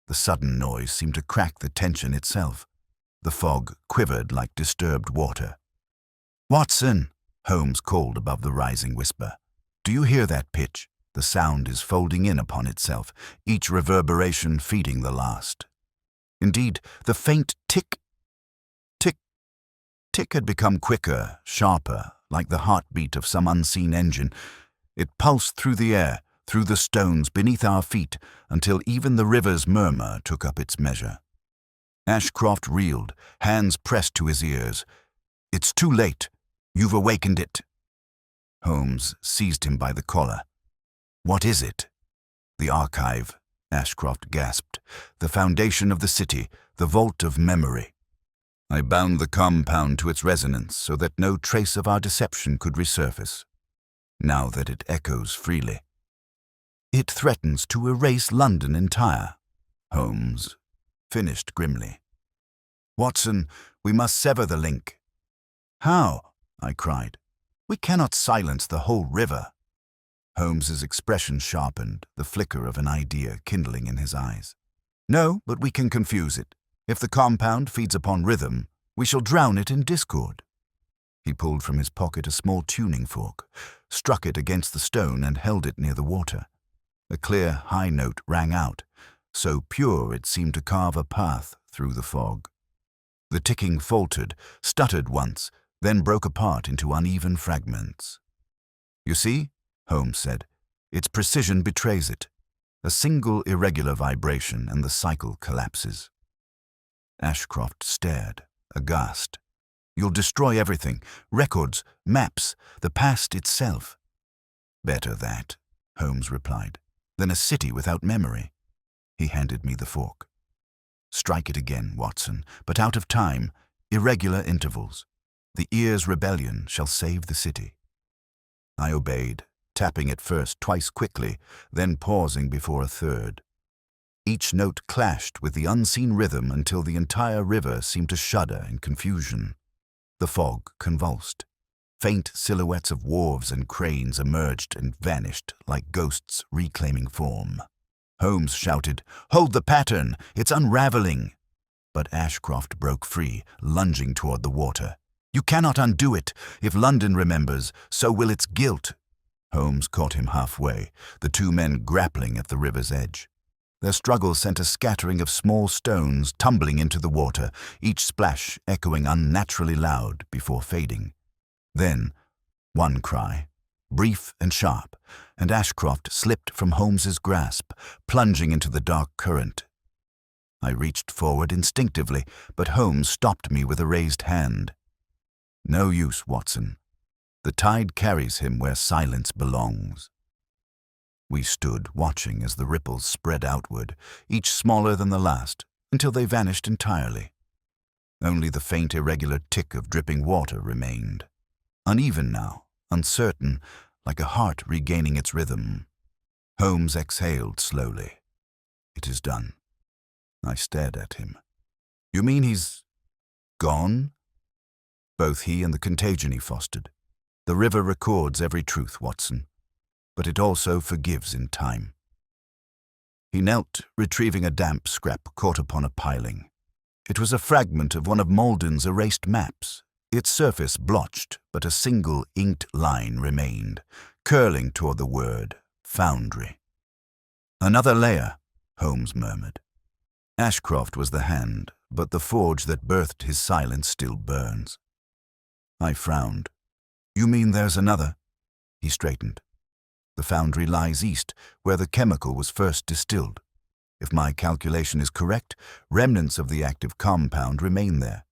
The sudden noise seemed to crack the tension itself. The fog quivered like disturbed water. "Watson!" Holmes called above the rising whisper. "Do you hear that pitch? The sound is folding in upon itself, each reverberation feeding the last." Indeed, the faint tick, tick, tick had become quicker, sharper, like the heartbeat of some unseen engine. It pulsed through the air, through the stones beneath our feet, until even the river's murmur took up its measure. Ashcroft reeled, hands pressed to his ears. "It's too late. You've awakened it." Holmes seized him by the collar. "What is it?" "The archive," Ashcroft gasped. "The foundation of the city, the vault of memory. I bound the compound to its resonance so that no trace of our deception could resurface. Now that it echoes freely, it threatens to erase London entire," Holmes finished grimly. "Watson, we must sever the link." "How?" I cried. "We cannot silence the whole river." Holmes's expression sharpened, the flicker of an idea kindling in his eyes. "No, but we can confuse it. If the compound feeds upon rhythm, we shall drown it in discord." He pulled from his pocket a small tuning fork, struck it against the stone and held it near the water. A clear, high note rang out, so pure it seemed to carve a path through the fog. The ticking faltered, stuttered once, then broke apart into uneven fragments. "You see," Holmes said, "its precision betrays it. A single irregular vibration and the cycle collapses." Ashcroft stared, aghast. "You'll destroy everything, records, maps, the past itself." "Better that," Holmes replied, "than a city without memory." He handed me the fork. "Strike it again, Watson, but out of time, irregular intervals. The ear's rebellion shall save the city." I obeyed, tapping it first twice quickly, then pausing before a third. Each note clashed with the unseen rhythm until the entire river seemed to shudder in confusion. The fog convulsed. Faint silhouettes of wharves and cranes emerged and vanished like ghosts reclaiming form. Holmes shouted, "Hold the pattern! It's unraveling!" But Ashcroft broke free, lunging toward the water. "You cannot undo it. If London remembers, so will its guilt." Holmes caught him halfway, the two men grappling at the river's edge. Their struggle sent a scattering of small stones tumbling into the water, each splash echoing unnaturally loud before fading. Then, one cry, brief and sharp, and Ashcroft slipped from Holmes's grasp, plunging into the dark current. I reached forward instinctively, but Holmes stopped me with a raised hand. "No use, Watson. The tide carries him where silence belongs." We stood watching as the ripples spread outward, each smaller than the last, until they vanished entirely. Only the faint irregular tick of dripping water remained. Uneven now, uncertain, like a heart regaining its rhythm. Holmes exhaled slowly. "It is done." I stared at him. "You mean he's gone?" "Both he and the contagion he fostered. The river records every truth, Watson, but it also forgives in time." He knelt, retrieving a damp scrap caught upon a piling. It was a fragment of one of Malden's erased maps, its surface blotched, but a single inked line remained, curling toward the word foundry. "Another layer," Holmes murmured. Ashcroft was the hand, but the forge that birthed his silence still burns. I frowned. "You mean there's another?" He straightened. "The foundry lies east, where the chemical was first distilled. If my calculation is correct, remnants of the active compound remain there.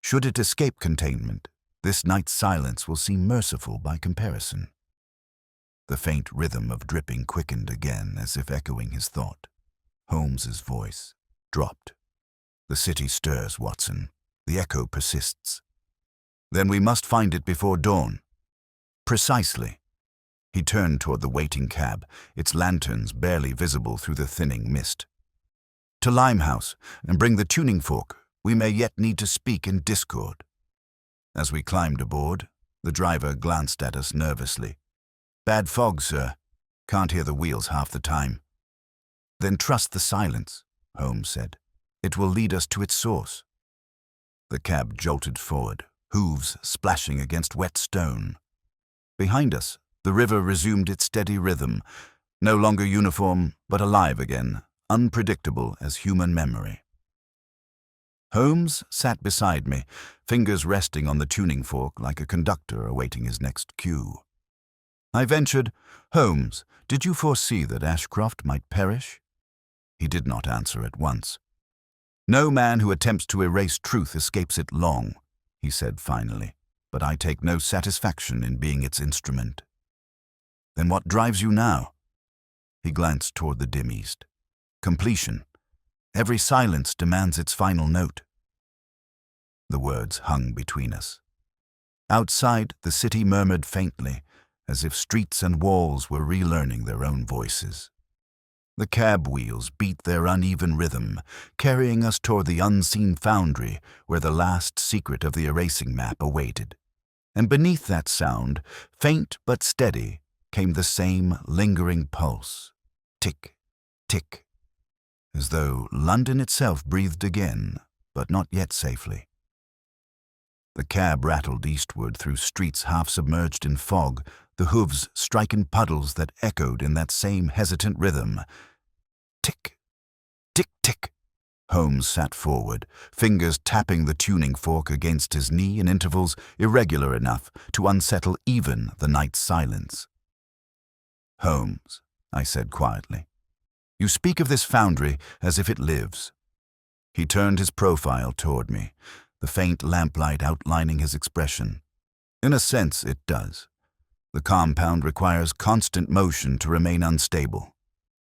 Should it escape containment, this night's silence will seem merciful by comparison." The faint rhythm of dripping quickened again, as if echoing his thought. Holmes's voice dropped. "The city stirs, Watson. The echo persists." "Then we must find it before dawn." "Precisely." He turned toward the waiting cab, its lanterns barely visible through the thinning mist. "To Limehouse, and bring the tuning fork. We may yet need to speak in discord. As we climbed aboard, the driver glanced at us nervously. Bad fog, sir. Can't hear the wheels half the time. Then trust the silence, Holmes said. It will lead us to its source. The cab jolted forward, hooves splashing against wet stone. Behind us, the river resumed its steady rhythm, no longer uniform, but alive again, unpredictable as human memory. Holmes sat beside me, fingers resting on the tuning fork like a conductor awaiting his next cue. I ventured, "Holmes, did you foresee that Ashcroft might perish?" He did not answer at once. "No man who attempts to erase truth escapes it long," he said finally, "but I take no satisfaction in being its instrument." "Then what drives you now?" He glanced toward the dim east. "Completion. Every silence demands its final note." The words hung between us. Outside, the city murmured faintly, as if streets and walls were relearning their own voices. The cab wheels beat their uneven rhythm, carrying us toward the unseen foundry where the last secret of the erasing map awaited. And beneath that sound, faint but steady, came the same lingering pulse. Tick, tick, as though London itself breathed again, but not yet safely. The cab rattled eastward through streets half submerged in fog, the hooves striking puddles that echoed in that same hesitant rhythm. Tick, tick, tick. Holmes sat forward, fingers tapping the tuning fork against his knee in intervals irregular enough to unsettle even the night's silence. "Holmes," I said quietly, "you speak of this foundry as if it lives." He turned his profile toward me, the faint lamplight outlining his expression. "In a sense, it does. The compound requires constant motion to remain unstable.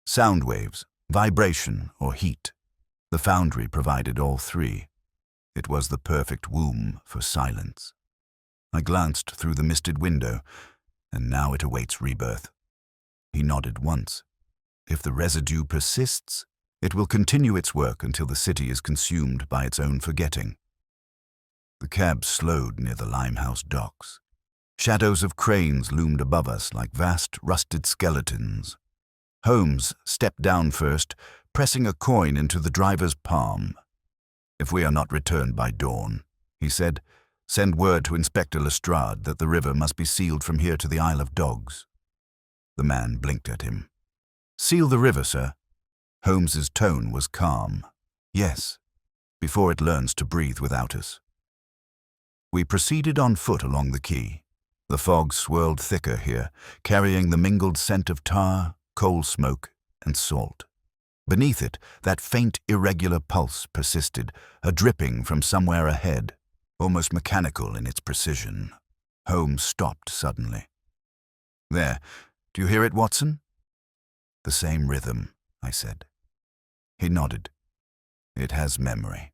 Sound waves, vibration, or heat. The foundry provided all three. It was the perfect womb for silence." I glanced through the misted window, and now it awaits rebirth. He nodded once. "If the residue persists, it will continue its work until the city is consumed by its own forgetting." The cab slowed near the Limehouse docks. Shadows of cranes loomed above us like vast rusted skeletons. Holmes stepped down first, pressing a coin into the driver's palm. "If we are not returned by dawn," he said, "send word to Inspector Lestrade that the river must be sealed from here to the Isle of Dogs." The man blinked at him. "Seal the river, sir?" Holmes's tone was calm. "Yes, before it learns to breathe without us." We proceeded on foot along the quay. The fog swirled thicker here, carrying the mingled scent of tar, coal smoke, and salt. Beneath it, that faint, irregular pulse persisted, a dripping from somewhere ahead, almost mechanical in its precision. Holmes stopped suddenly. "There, do you hear it, Watson?" "The same rhythm," I said. He nodded. "It has memory.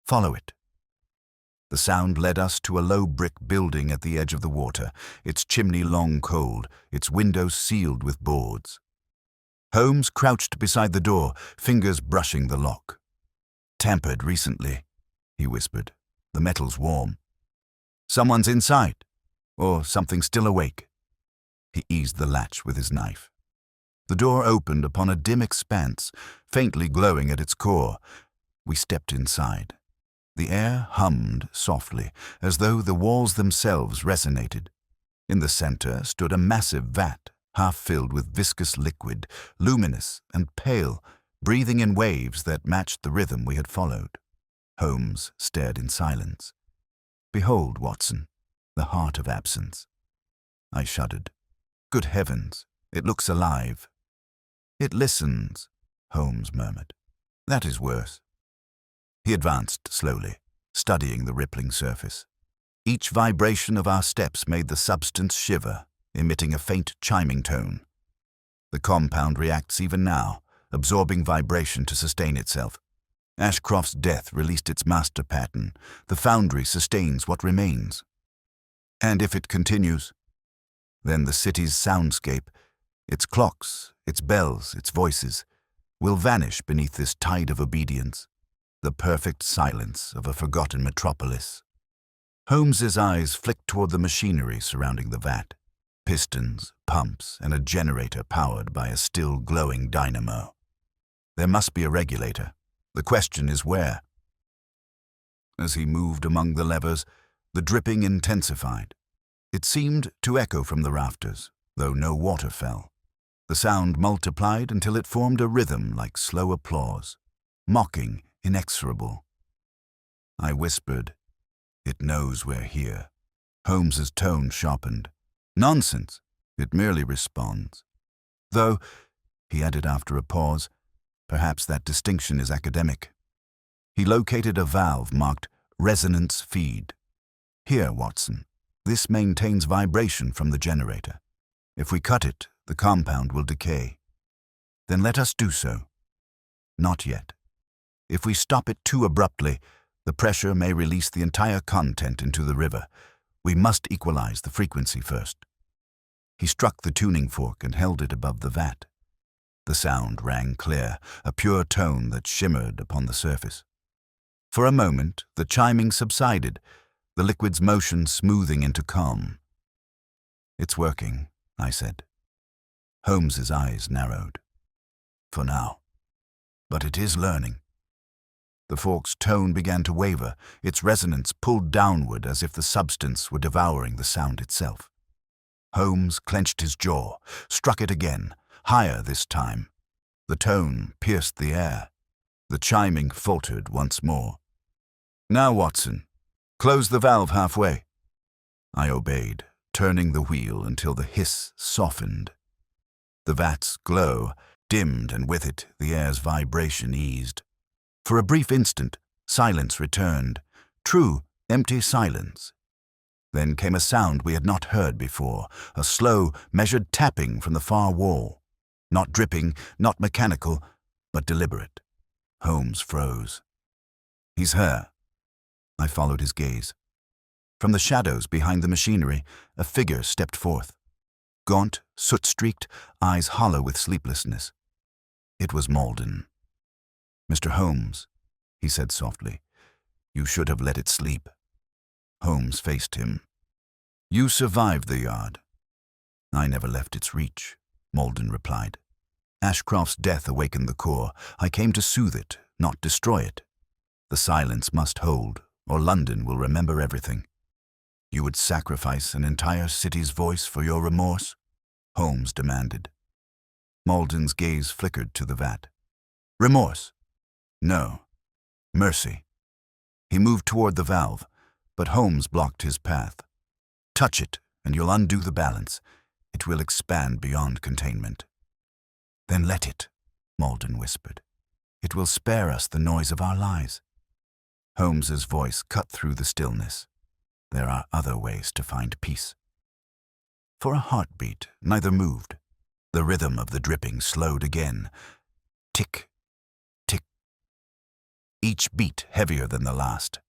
Follow it." The sound led us to a low brick building at the edge of the water, its chimney long cold, its windows sealed with boards. Holmes crouched beside the door, fingers brushing the lock. "Tampered recently," he whispered. "The metal's warm. Someone's inside, or something still awake." He eased the latch with his knife. The door opened upon a dim expanse, faintly glowing at its core. We stepped inside. The air hummed softly, as though the walls themselves resonated. In the center stood a massive vat, half filled with viscous liquid, luminous and pale, breathing in waves that matched the rhythm we had followed. Holmes stared in silence. "Behold, Watson, the heart of absence." I shuddered. "Good heavens, it looks alive." "It listens," Holmes murmured. "That is worse." He advanced slowly, studying the rippling surface. Each vibration of our steps made the substance shiver, emitting a faint chiming tone. The compound reacts even now, absorbing vibration to sustain itself. Ashcroft's death released its master pattern. The foundry sustains what remains. And if it continues, then the city's soundscape, its clocks, its bells, its voices, will vanish beneath this tide of obedience. the perfect silence of a forgotten metropolis. Holmes's eyes flicked toward the machinery surrounding the vat. Pistons, pumps, and a generator powered by a still glowing dynamo. There must be a regulator. The question is where? As he moved among the levers, the dripping intensified. It seemed to echo from the rafters, though no water fell. The sound multiplied until it formed a rhythm like slow applause, mocking, inexorable. I whispered, "It knows we're here." Holmes's tone sharpened. "Nonsense. It merely responds. Though," he added after a pause, "perhaps that distinction is academic." He located a valve marked Resonance Feed. "Here, Watson. This maintains vibration from the generator. If we cut it, the compound will decay." "Then let us do so." "Not yet. If we stop it too abruptly, the pressure may release the entire content into the river. We must equalize the frequency first." He struck the tuning fork and held it above the vat. The sound rang clear, a pure tone that shimmered upon the surface. For a moment, the chiming subsided, the liquid's motion smoothing into calm. "It's working," I said. Holmes's eyes narrowed. "For now. But it is learning." The fork's tone began to waver, its resonance pulled downward as if the substance were devouring the sound itself. Holmes clenched his jaw, struck it again, higher this time. The tone pierced the air. The chiming faltered once more. "Now, Watson, close the valve halfway." I obeyed, turning the wheel until the hiss softened. The vat's glow dimmed, and with it, the air's vibration eased. For a brief instant, silence returned. True, empty silence. Then came a sound we had not heard before, a slow, measured tapping from the far wall. Not dripping, not mechanical, but deliberate. Holmes froze. "He's her." I followed his gaze. From the shadows behind the machinery, a figure stepped forth. Gaunt, soot-streaked, eyes hollow with sleeplessness. It was Malden. "Mr. Holmes," he said softly, "you should have let it sleep." Holmes faced him. "You survived the yard." "I never left its reach," Malden replied. "Ashcroft's death awakened the core. I came to soothe it, not destroy it. The silence must hold, or London will remember everything." "You would sacrifice an entire city's voice for your remorse?" Holmes demanded. Malden's gaze flickered to the vat. "Remorse? No. Mercy." He moved toward the valve, but Holmes blocked his path. "Touch it, and you'll undo the balance. It will expand beyond containment." "Then let it," Malden whispered. "It will spare us the noise of our lives." Holmes's voice cut through the stillness. "There are other ways to find peace." For a heartbeat, neither moved. The rhythm of the dripping slowed again. Tick, tick. Each beat heavier than the last.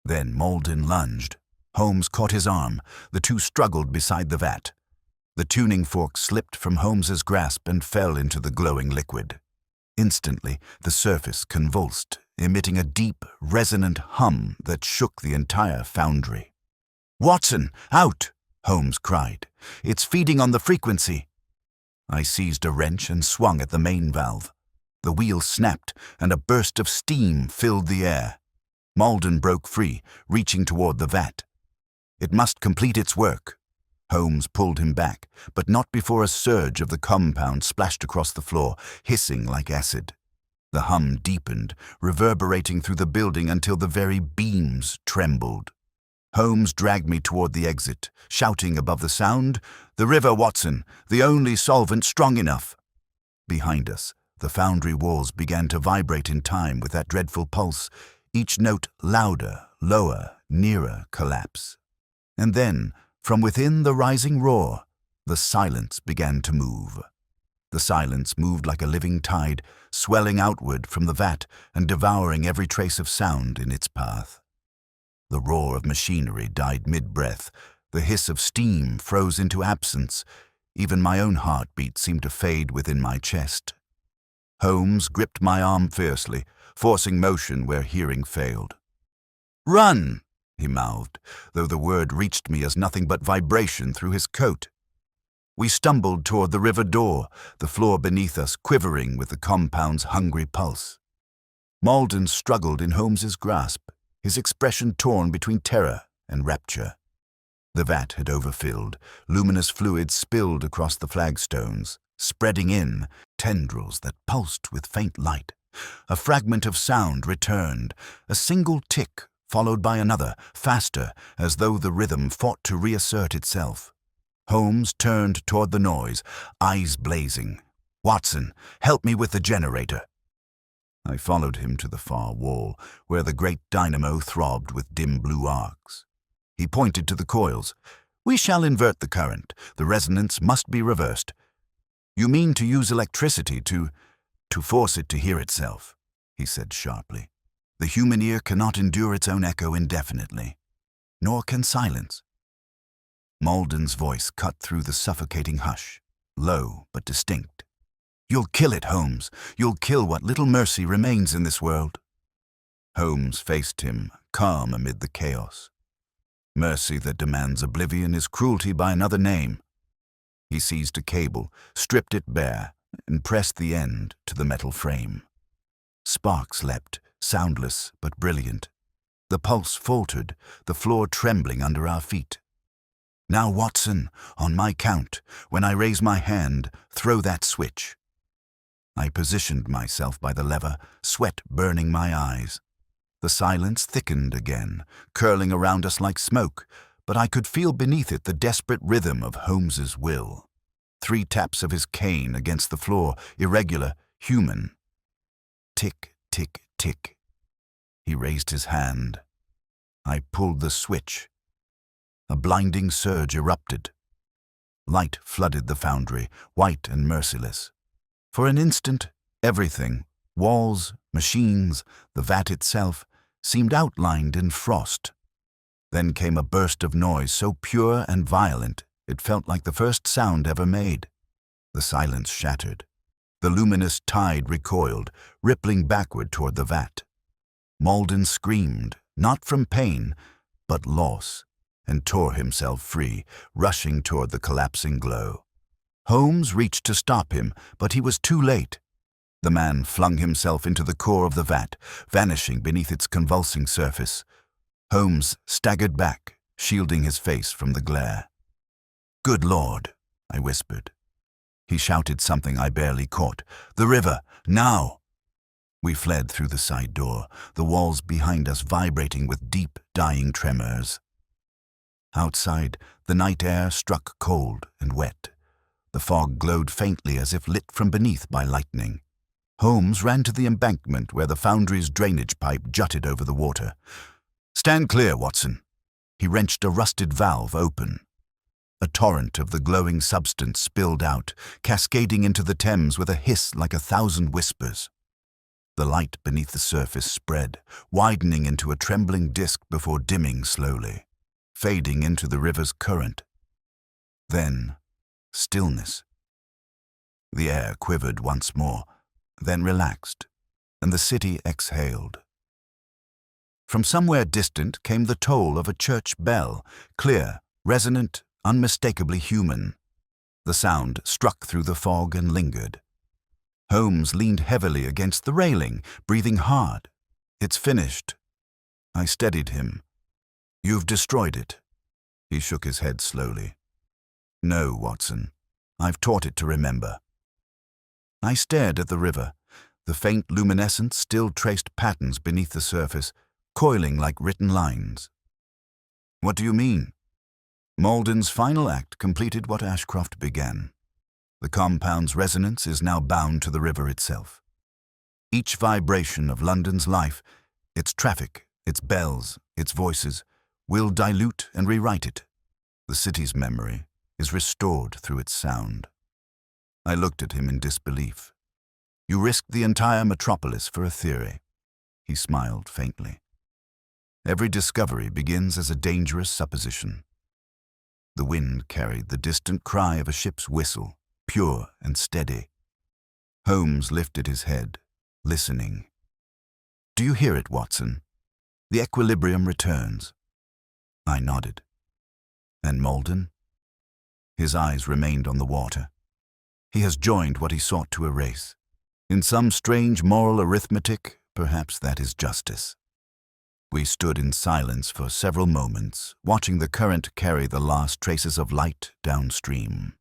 Then Malden lunged. Holmes caught his arm. The two struggled beside the vat. The tuning fork slipped from Holmes's grasp and fell into the glowing liquid. Instantly, the surface convulsed, emitting a deep, resonant hum that shook the entire foundry. "Watson, out!" Holmes cried. "It's feeding on the frequency." I seized a wrench and swung at the main valve. The wheel snapped, and a burst of steam filled the air. Malden broke free, reaching toward the vat. It must complete its work. Holmes pulled him back, but not before a surge of the compound splashed across the floor, hissing like acid. The hum deepened, reverberating through the building until the very beams trembled. Holmes dragged me toward the exit, shouting above the sound, "The river, Watson, the only solvent strong enough." Behind us, the foundry walls began to vibrate in time with that dreadful pulse, each note louder, lower, nearer collapse. And then, from within the rising roar, the silence began to move. The silence moved like a living tide, swelling outward from the vat and devouring every trace of sound in its path. The roar of machinery died mid-breath. The hiss of steam froze into absence. Even my own heartbeat seemed to fade within my chest. Holmes gripped my arm fiercely, forcing motion where hearing failed. "Run!" he mouthed, though the word reached me as nothing but vibration through his coat. We stumbled toward the river door, the floor beneath us quivering with the compound's hungry pulse. Malden struggled in Holmes's grasp, his expression torn between terror and rapture. The vat had overfilled, luminous fluid spilled across the flagstones, spreading in, tendrils that pulsed with faint light. A fragment of sound returned, a single tick followed by another, faster, as though the rhythm fought to reassert itself. Holmes turned toward the noise, eyes blazing. "Watson, help me with the generator." I followed him to the far wall, where the great dynamo throbbed with dim blue arcs. He pointed to the coils. "We shall invert the current. The resonance must be reversed." "You mean to use electricity to force it to hear itself," he said sharply. "The human ear cannot endure its own echo indefinitely. Nor can silence." Malden's voice cut through the suffocating hush, low but distinct. "You'll kill it, Holmes. You'll kill what little mercy remains in this world." Holmes faced him, calm amid the chaos. Mercy that demands oblivion is cruelty by another name. He seized a cable, stripped it bare, and pressed the end to the metal frame. Sparks leapt, soundless but brilliant. The pulse faltered, the floor trembling under our feet. "Now, Watson, on my count, when I raise my hand, throw that switch." I positioned myself by the lever, sweat burning my eyes. The silence thickened again, curling around us like smoke, but I could feel beneath it the desperate rhythm of Holmes's will. 3 taps of his cane against the floor, irregular, human. Tick, tick, tick. He raised his hand. I pulled the switch. A blinding surge erupted. Light flooded the foundry, white and merciless. For an instant, everything, walls, machines, the vat itself, seemed outlined in frost. Then came a burst of noise so pure and violent it felt like the first sound ever made. The silence shattered. The luminous tide recoiled, rippling backward toward the vat. Malden screamed, not from pain, but loss, and tore himself free, rushing toward the collapsing glow. Holmes reached to stop him, but he was too late. The man flung himself into the core of the vat, vanishing beneath its convulsing surface. Holmes staggered back, shielding his face from the glare. "Good Lord," I whispered. He shouted something I barely caught. "The river, now!" We fled through the side door, the walls behind us vibrating with deep, dying tremors. Outside, the night air struck cold and wet. The fog glowed faintly as if lit from beneath by lightning. Holmes ran to the embankment where the foundry's drainage pipe jutted over the water. "Stand clear, Watson." He wrenched a rusted valve open. A torrent of the glowing substance spilled out, cascading into the Thames with a hiss like 1,000 whispers. The light beneath the surface spread, widening into a trembling disk before dimming slowly, fading into the river's current. Then, stillness. The air quivered once more, then relaxed, and the city exhaled. From somewhere distant came the toll of a church bell, clear, resonant, unmistakably human. The sound struck through the fog and lingered. Holmes leaned heavily against the railing, breathing hard. "It's finished." I steadied him. "You've destroyed it." He shook his head slowly. "No, Watson. I've taught it to remember." I stared at the river. The faint luminescence still traced patterns beneath the surface, coiling like written lines. "What do you mean?" Malden's final act completed what Ashcroft began. The compound's resonance is now bound to the river itself. Each vibration of London's life, its traffic, its bells, its voices, will dilute and rewrite it. The city's memory is restored through its sound. I looked at him in disbelief. "You risked the entire metropolis for a theory." He smiled faintly. "Every discovery begins as a dangerous supposition." The wind carried the distant cry of a ship's whistle, pure and steady. Holmes lifted his head, listening. Do you hear it, Watson? The equilibrium returns. I nodded. And Malden? His eyes remained on the water. He has joined what he sought to erase. In some strange moral arithmetic, perhaps that is justice. We stood in silence for several moments, watching the current carry the last traces of light downstream.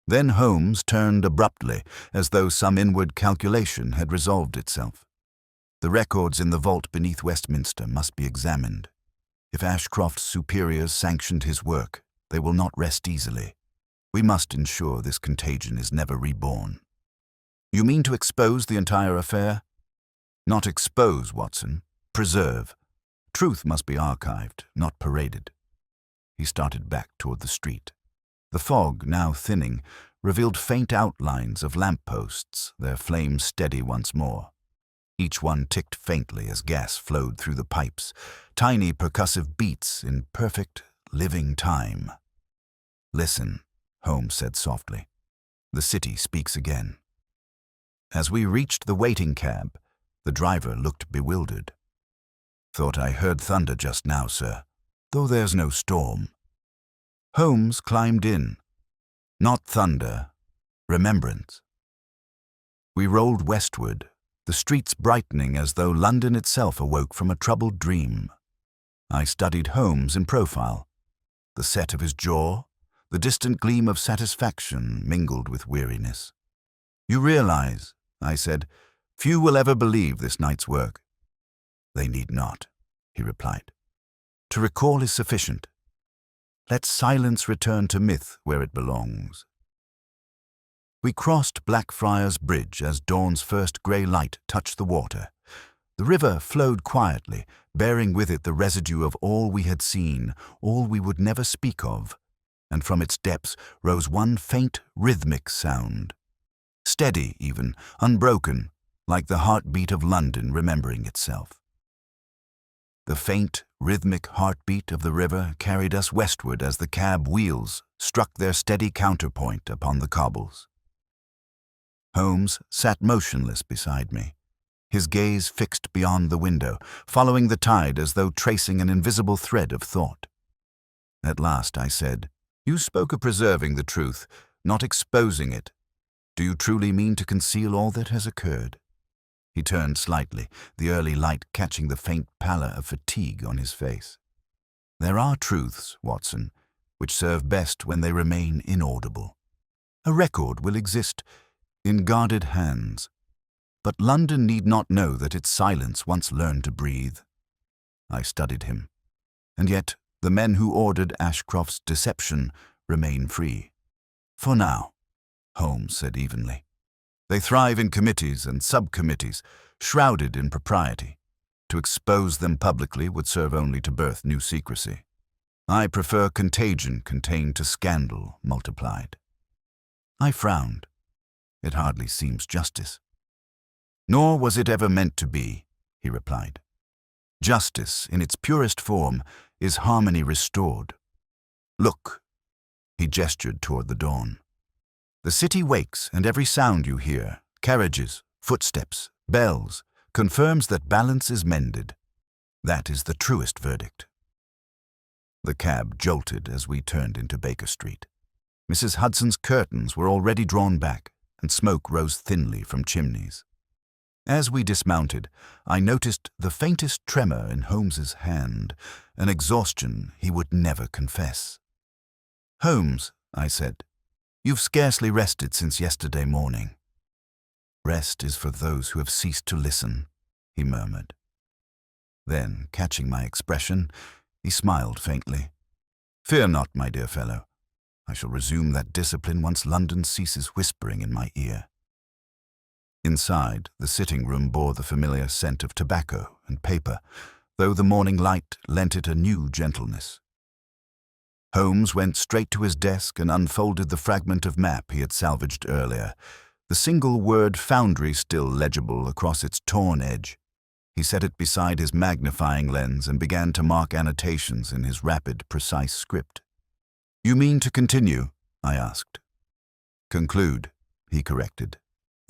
Then Holmes turned abruptly, as though some inward calculation had resolved itself. The records in the vault beneath Westminster must be examined. If Ashcroft's superiors sanctioned his work, they will not rest easily. We must ensure this contagion is never reborn. You mean to expose the entire affair? Not expose, Watson. Preserve. Truth must be archived, not paraded. He started back toward the street. The fog, now thinning, revealed faint outlines of lampposts, their flames steady once more. Each one ticked faintly as gas flowed through the pipes, tiny percussive beats in perfect, living time. Listen, Holmes said softly. The city speaks again. As we reached the waiting cab, the driver looked bewildered. Thought I heard thunder just now, sir, though there's no storm. Holmes climbed in. Not thunder, remembrance. We rolled westward, the streets brightening as though London itself awoke from a troubled dream. I studied Holmes in profile. The set of his jaw, the distant gleam of satisfaction mingled with weariness. You realize, I said, few will ever believe this night's work. They need not, he replied. To recall is sufficient. Let silence return to myth where it belongs. We crossed Blackfriars Bridge as dawn's first grey light touched the water. The river flowed quietly, bearing with it the residue of all we had seen, all we would never speak of, and from its depths rose one faint, rhythmic sound. Steady even, unbroken, like the heartbeat of London remembering itself. The faint, rhythmic heartbeat of the river carried us westward as the cab wheels struck their steady counterpoint upon the cobbles. Holmes sat motionless beside me, his gaze fixed beyond the window, following the tide as though tracing an invisible thread of thought. At last I said, You spoke of preserving the truth, not exposing it. Do you truly mean to conceal all that has occurred? He turned slightly, the early light catching the faint pallor of fatigue on his face. There are truths, Watson, which serve best when they remain inaudible. A record will exist in guarded hands, but London need not know that its silence once learned to breathe. I studied him, and yet the men who ordered Ashcroft's deception remain free. For now, Holmes said evenly. They thrive in committees and subcommittees, shrouded in propriety. To expose them publicly would serve only to birth new secrecy. I prefer contagion contained to scandal multiplied. I frowned. It hardly seems justice. Nor was it ever meant to be, he replied. Justice, in its purest form, is harmony restored. Look, he gestured toward the dawn. The city wakes, and every sound you hear, carriages, footsteps, bells, confirms that balance is mended. That is the truest verdict. The cab jolted as we turned into Baker Street. Mrs. Hudson's curtains were already drawn back, and smoke rose thinly from chimneys. As we dismounted, I noticed the faintest tremor in Holmes's hand, an exhaustion he would never confess. Holmes, I said, you've scarcely rested since yesterday morning. Rest is for those who have ceased to listen, he murmured. Then, catching my expression, he smiled faintly. Fear not, my dear fellow. I shall resume that discipline once London ceases whispering in my ear. Inside, the sitting room bore the familiar scent of tobacco and paper, though the morning light lent it a new gentleness. Holmes went straight to his desk and unfolded the fragment of map he had salvaged earlier, the single word foundry still legible across its torn edge. He set it beside his magnifying lens and began to mark annotations in his rapid, precise script. You mean to continue? I asked. Conclude, he corrected.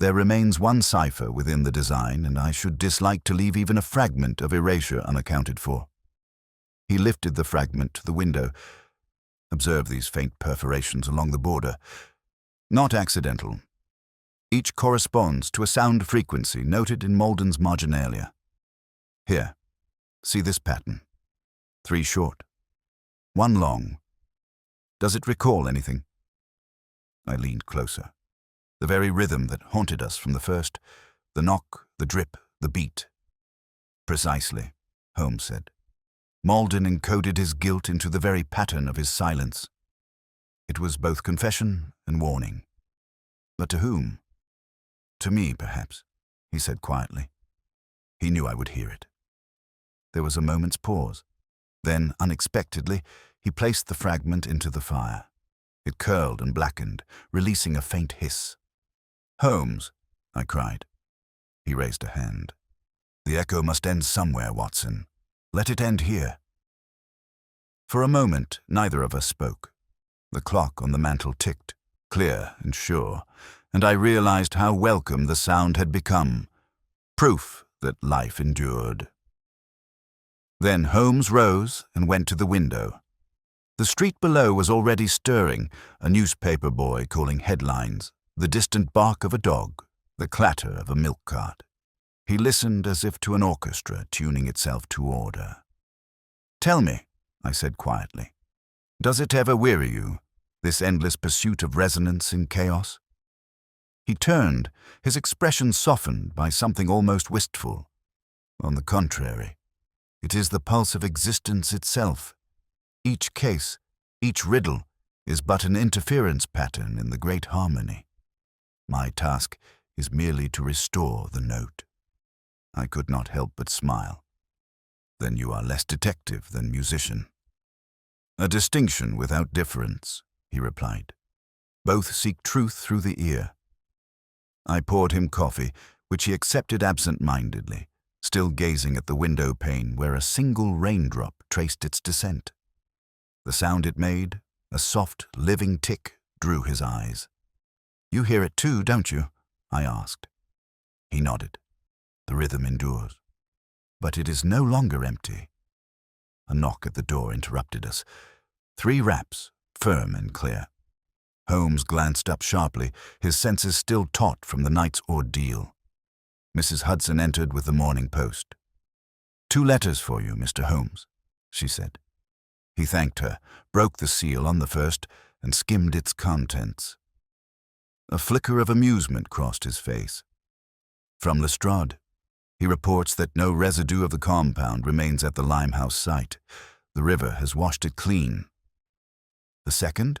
There remains one cipher within the design, and I should dislike to leave even a fragment of erasure unaccounted for. He lifted the fragment to the window. Observe these faint perforations along the border. Not accidental. Each corresponds to a sound frequency noted in Malden's marginalia. Here, see this pattern. 3 short, 1 long. Does it recall anything? I leaned closer. The very rhythm that haunted us from the first, the knock, the drip, the beat. Precisely, Holmes said. Malden encoded his guilt into the very pattern of his silence. It was both confession and warning. But to whom? To me, perhaps, he said quietly. He knew I would hear it. There was a moment's pause. Then, unexpectedly, he placed the fragment into the fire. It curled and blackened, releasing a faint hiss. Holmes, I cried. He raised a hand. The echo must end somewhere, Watson. Let it end here. For a moment, neither of us spoke. The clock on the mantel ticked, clear and sure, and I realized how welcome the sound had become. Proof that life endured. Then Holmes rose and went to the window. The street below was already stirring, a newspaper boy calling headlines, the distant bark of a dog, the clatter of a milk cart. He listened as if to an orchestra tuning itself to order. Tell me, I said quietly, does it ever weary you, this endless pursuit of resonance in chaos? He turned, his expression softened by something almost wistful. On the contrary, it is the pulse of existence itself. Each case, each riddle, is but an interference pattern in the great harmony. My task is merely to restore the note. I could not help but smile. Then you are less detective than musician. A distinction without difference, he replied. Both seek truth through the ear. I poured him coffee, which he accepted absent-mindedly, still gazing at the window pane where a single raindrop traced its descent. The sound it made, a soft, living tick, drew his eyes. You hear it too, don't you? I asked. He nodded. The rhythm endures. But it is no longer empty. A knock at the door interrupted us. 3 raps, firm and clear. Holmes glanced up sharply, his senses still taut from the night's ordeal. Mrs. Hudson entered with the Morning Post. 2 letters for you, Mr. Holmes, she said. He thanked her, broke the seal on the first, and skimmed its contents. A flicker of amusement crossed his face. From Lestrade. He reports that no residue of the compound remains at the Limehouse site. The river has washed it clean. The second?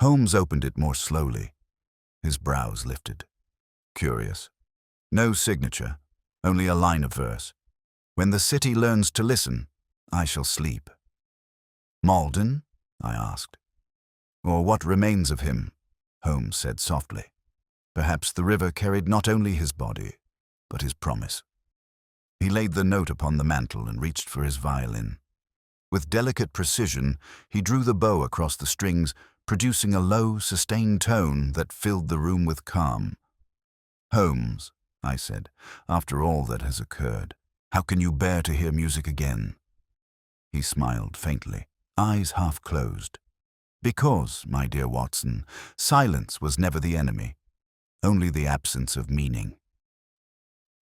Holmes opened it more slowly. His brows lifted. Curious. No signature, only a line of verse. When the city learns to listen, I shall sleep. Malden? I asked. Or what remains of him? Holmes said softly. Perhaps the river carried not only his body, but his promise. He laid the note upon the mantel and reached for his violin. With delicate precision, he drew the bow across the strings, producing a low, sustained tone that filled the room with calm. Holmes, I said, after all that has occurred, how can you bear to hear music again? He smiled faintly, eyes half closed. Because, my dear Watson, silence was never the enemy, only the absence of meaning.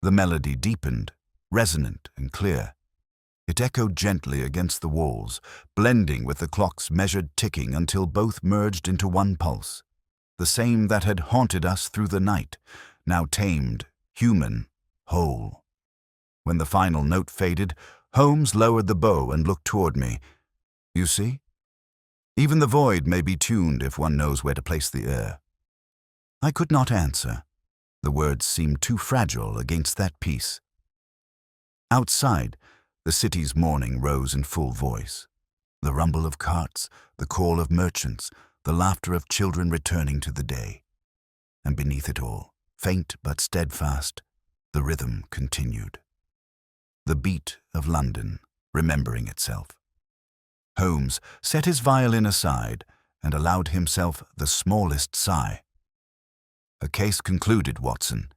The melody deepened, resonant and clear. It echoed gently against the walls, blending with the clock's measured ticking until both merged into one pulse, the same that had haunted us through the night, now tamed, human, whole. When the final note faded, Holmes lowered the bow and looked toward me. You see? Even the void may be tuned if one knows where to place the air. I could not answer. The words seemed too fragile against that peace. Outside, the city's morning rose in full voice. The rumble of carts, the call of merchants, the laughter of children returning to the day. And beneath it all, faint but steadfast, the rhythm continued. The beat of London, remembering itself. Holmes set his violin aside and allowed himself the smallest sigh. A case concluded, Watson,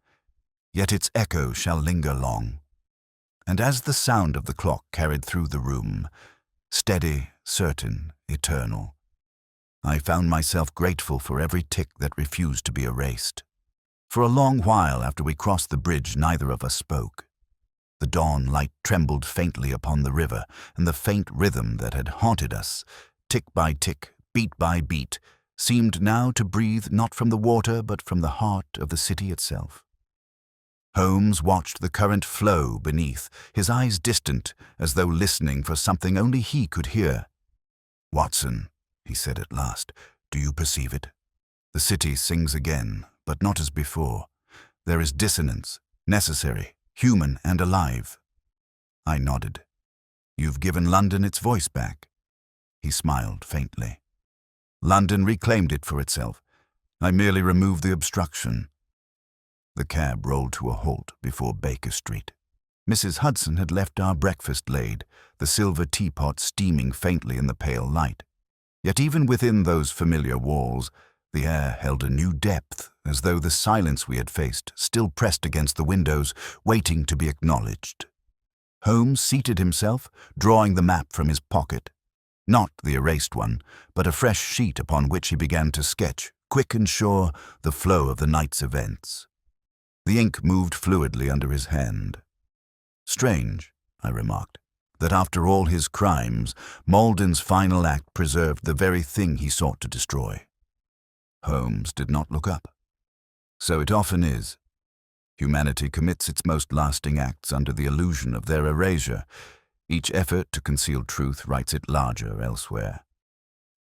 yet its echo shall linger long. And as the sound of the clock carried through the room, steady, certain, eternal, I found myself grateful for every tick that refused to be erased. For a long while after we crossed the bridge, neither of us spoke. The dawn light trembled faintly upon the river, and the faint rhythm that had haunted us, tick by tick, beat by beat, seemed now to breathe not from the water but from the heart of the city itself. Holmes watched the current flow beneath, his eyes distant, as though listening for something only he could hear. "Watson," he said at last, "do you perceive it? The city sings again, but not as before. There is dissonance, necessary, human and alive." I nodded. "You've given London its voice back." He smiled faintly. "London reclaimed it for itself. I merely removed the obstruction." The cab rolled to a halt before Baker Street. Mrs. Hudson had left our breakfast laid, the silver teapot steaming faintly in the pale light. Yet even within those familiar walls, the air held a new depth, as though the silence we had faced still pressed against the windows, waiting to be acknowledged. Holmes seated himself, drawing the map from his pocket. Not the erased one, but a fresh sheet upon which he began to sketch, quick and sure, the flow of the night's events. The ink moved fluidly under his hand. "Strange," I remarked, "that after all his crimes, Malden's final act preserved the very thing he sought to destroy." Holmes did not look up. "So it often is. Humanity commits its most lasting acts under the illusion of their erasure. Each effort to conceal truth writes it larger elsewhere."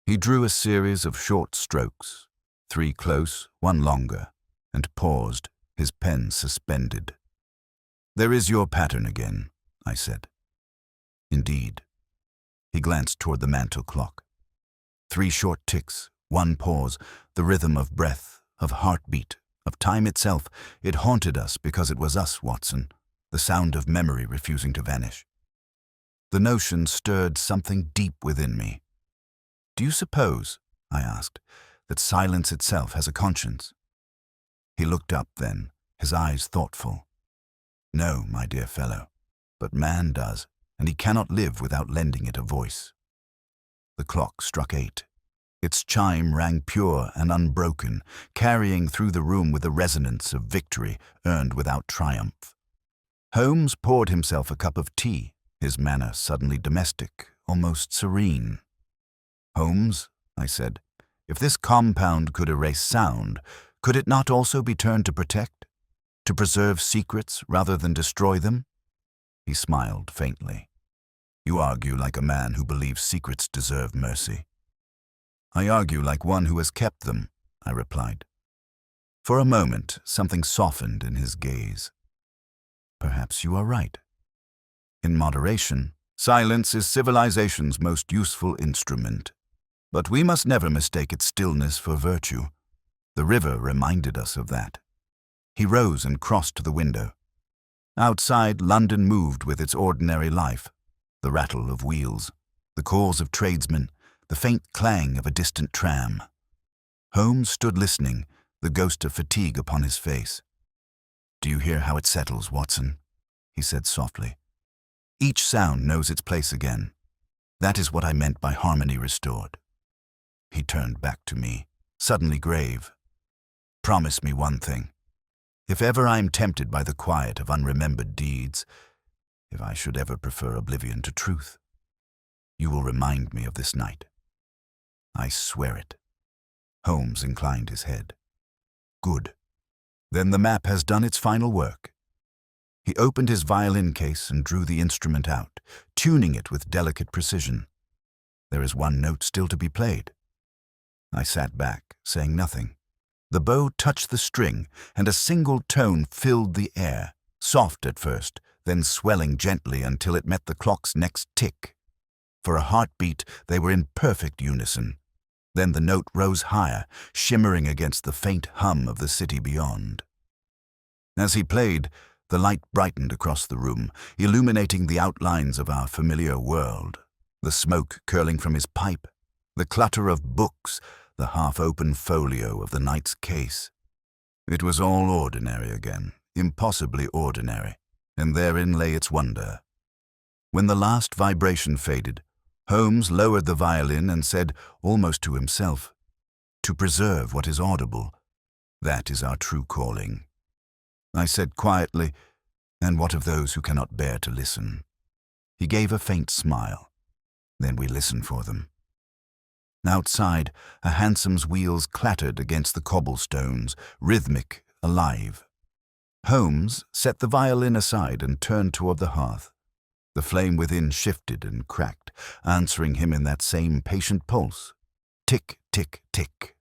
He drew a series of short strokes, 3 close, 1 longer, and paused, his pen suspended. "There is your pattern again," I said. "Indeed." He glanced toward the mantel clock. 3 short ticks, 1 pause, the rhythm of breath, of heartbeat, of time itself. It haunted us because it was us, Watson, the sound of memory refusing to vanish. The notion stirred something deep within me. "Do you suppose," I asked, "that silence itself has a conscience?" He looked up then, his eyes thoughtful. "No, my dear fellow, but man does, and he cannot live without lending it a voice." The clock struck 8. Its chime rang pure and unbroken, carrying through the room with the resonance of victory earned without triumph. Holmes poured himself a cup of tea, his manner suddenly domestic, almost serene. "Holmes," I said, "if this compound could erase sound, could it not also be turned to protect, to preserve secrets rather than destroy them?" He smiled faintly. "You argue like a man who believes secrets deserve mercy." "I argue like one who has kept them," I replied. For a moment, something softened in his gaze. "Perhaps you are right. In moderation, silence is civilization's most useful instrument. But we must never mistake its stillness for virtue. The river reminded us of that." He rose and crossed to the window. Outside, London moved with its ordinary life, the rattle of wheels, the calls of tradesmen, the faint clang of a distant tram. Holmes stood listening, the ghost of fatigue upon his face. "Do you hear how it settles, Watson?" he said softly. "Each sound knows its place again. That is what I meant by harmony restored." He turned back to me, suddenly grave. "Promise me one thing. If ever I am tempted by the quiet of unremembered deeds, if I should ever prefer oblivion to truth, you will remind me of this night." "I swear it." Holmes inclined his head. "Good. Then the map has done its final work." He opened his violin case and drew the instrument out, tuning it with delicate precision. "There is 1 note still to be played." I sat back, saying nothing. The bow touched the string, and a single tone filled the air, soft at first, then swelling gently until it met the clock's next tick. For a heartbeat, they were in perfect unison. Then the note rose higher, shimmering against the faint hum of the city beyond. As he played, the light brightened across the room, illuminating the outlines of our familiar world, the smoke curling from his pipe, the clutter of books, the half-open folio of the night's case. It was all ordinary again, impossibly ordinary, and therein lay its wonder. When the last vibration faded, Holmes lowered the violin and said, almost to himself, "To preserve what is audible, that is our true calling." I said quietly, "And what of those who cannot bear to listen?" He gave a faint smile. "Then we listen for them." Outside, a handom's wheels clattered against the cobblestones, rhythmic, alive. Holmes set the violin aside and turned toward the hearth. The flame within shifted and cracked, answering him in that same patient pulse. Tick, tick, tick.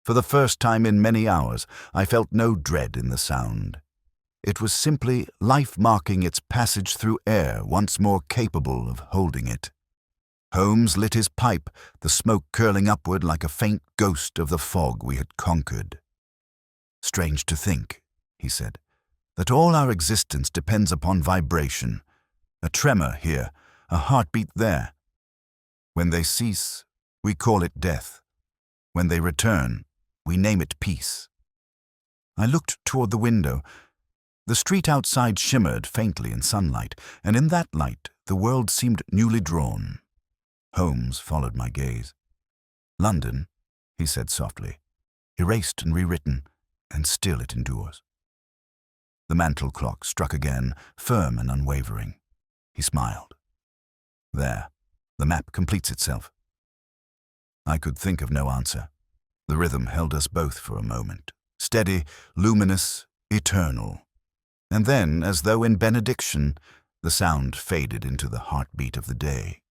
For the first time in many hours, I felt no dread in the sound. It was simply life marking its passage through air once more capable of holding it. Holmes lit his pipe, the smoke curling upward like a faint ghost of the fog we had conquered. "Strange to think," he said, "that all our existence depends upon vibration. A tremor here, a heartbeat there. When they cease, we call it death. When they return, we name it peace." I looked toward the window. The street outside shimmered faintly in sunlight, and in that light the world seemed newly drawn. Holmes followed my gaze. "London," he said softly, "erased and rewritten, and still it endures." The mantel clock struck again, firm and unwavering. He smiled. "There, the map completes itself." I could think of no answer. The rhythm held us both for a moment, steady, luminous, eternal. And then, as though in benediction, the sound faded into the heartbeat of the day.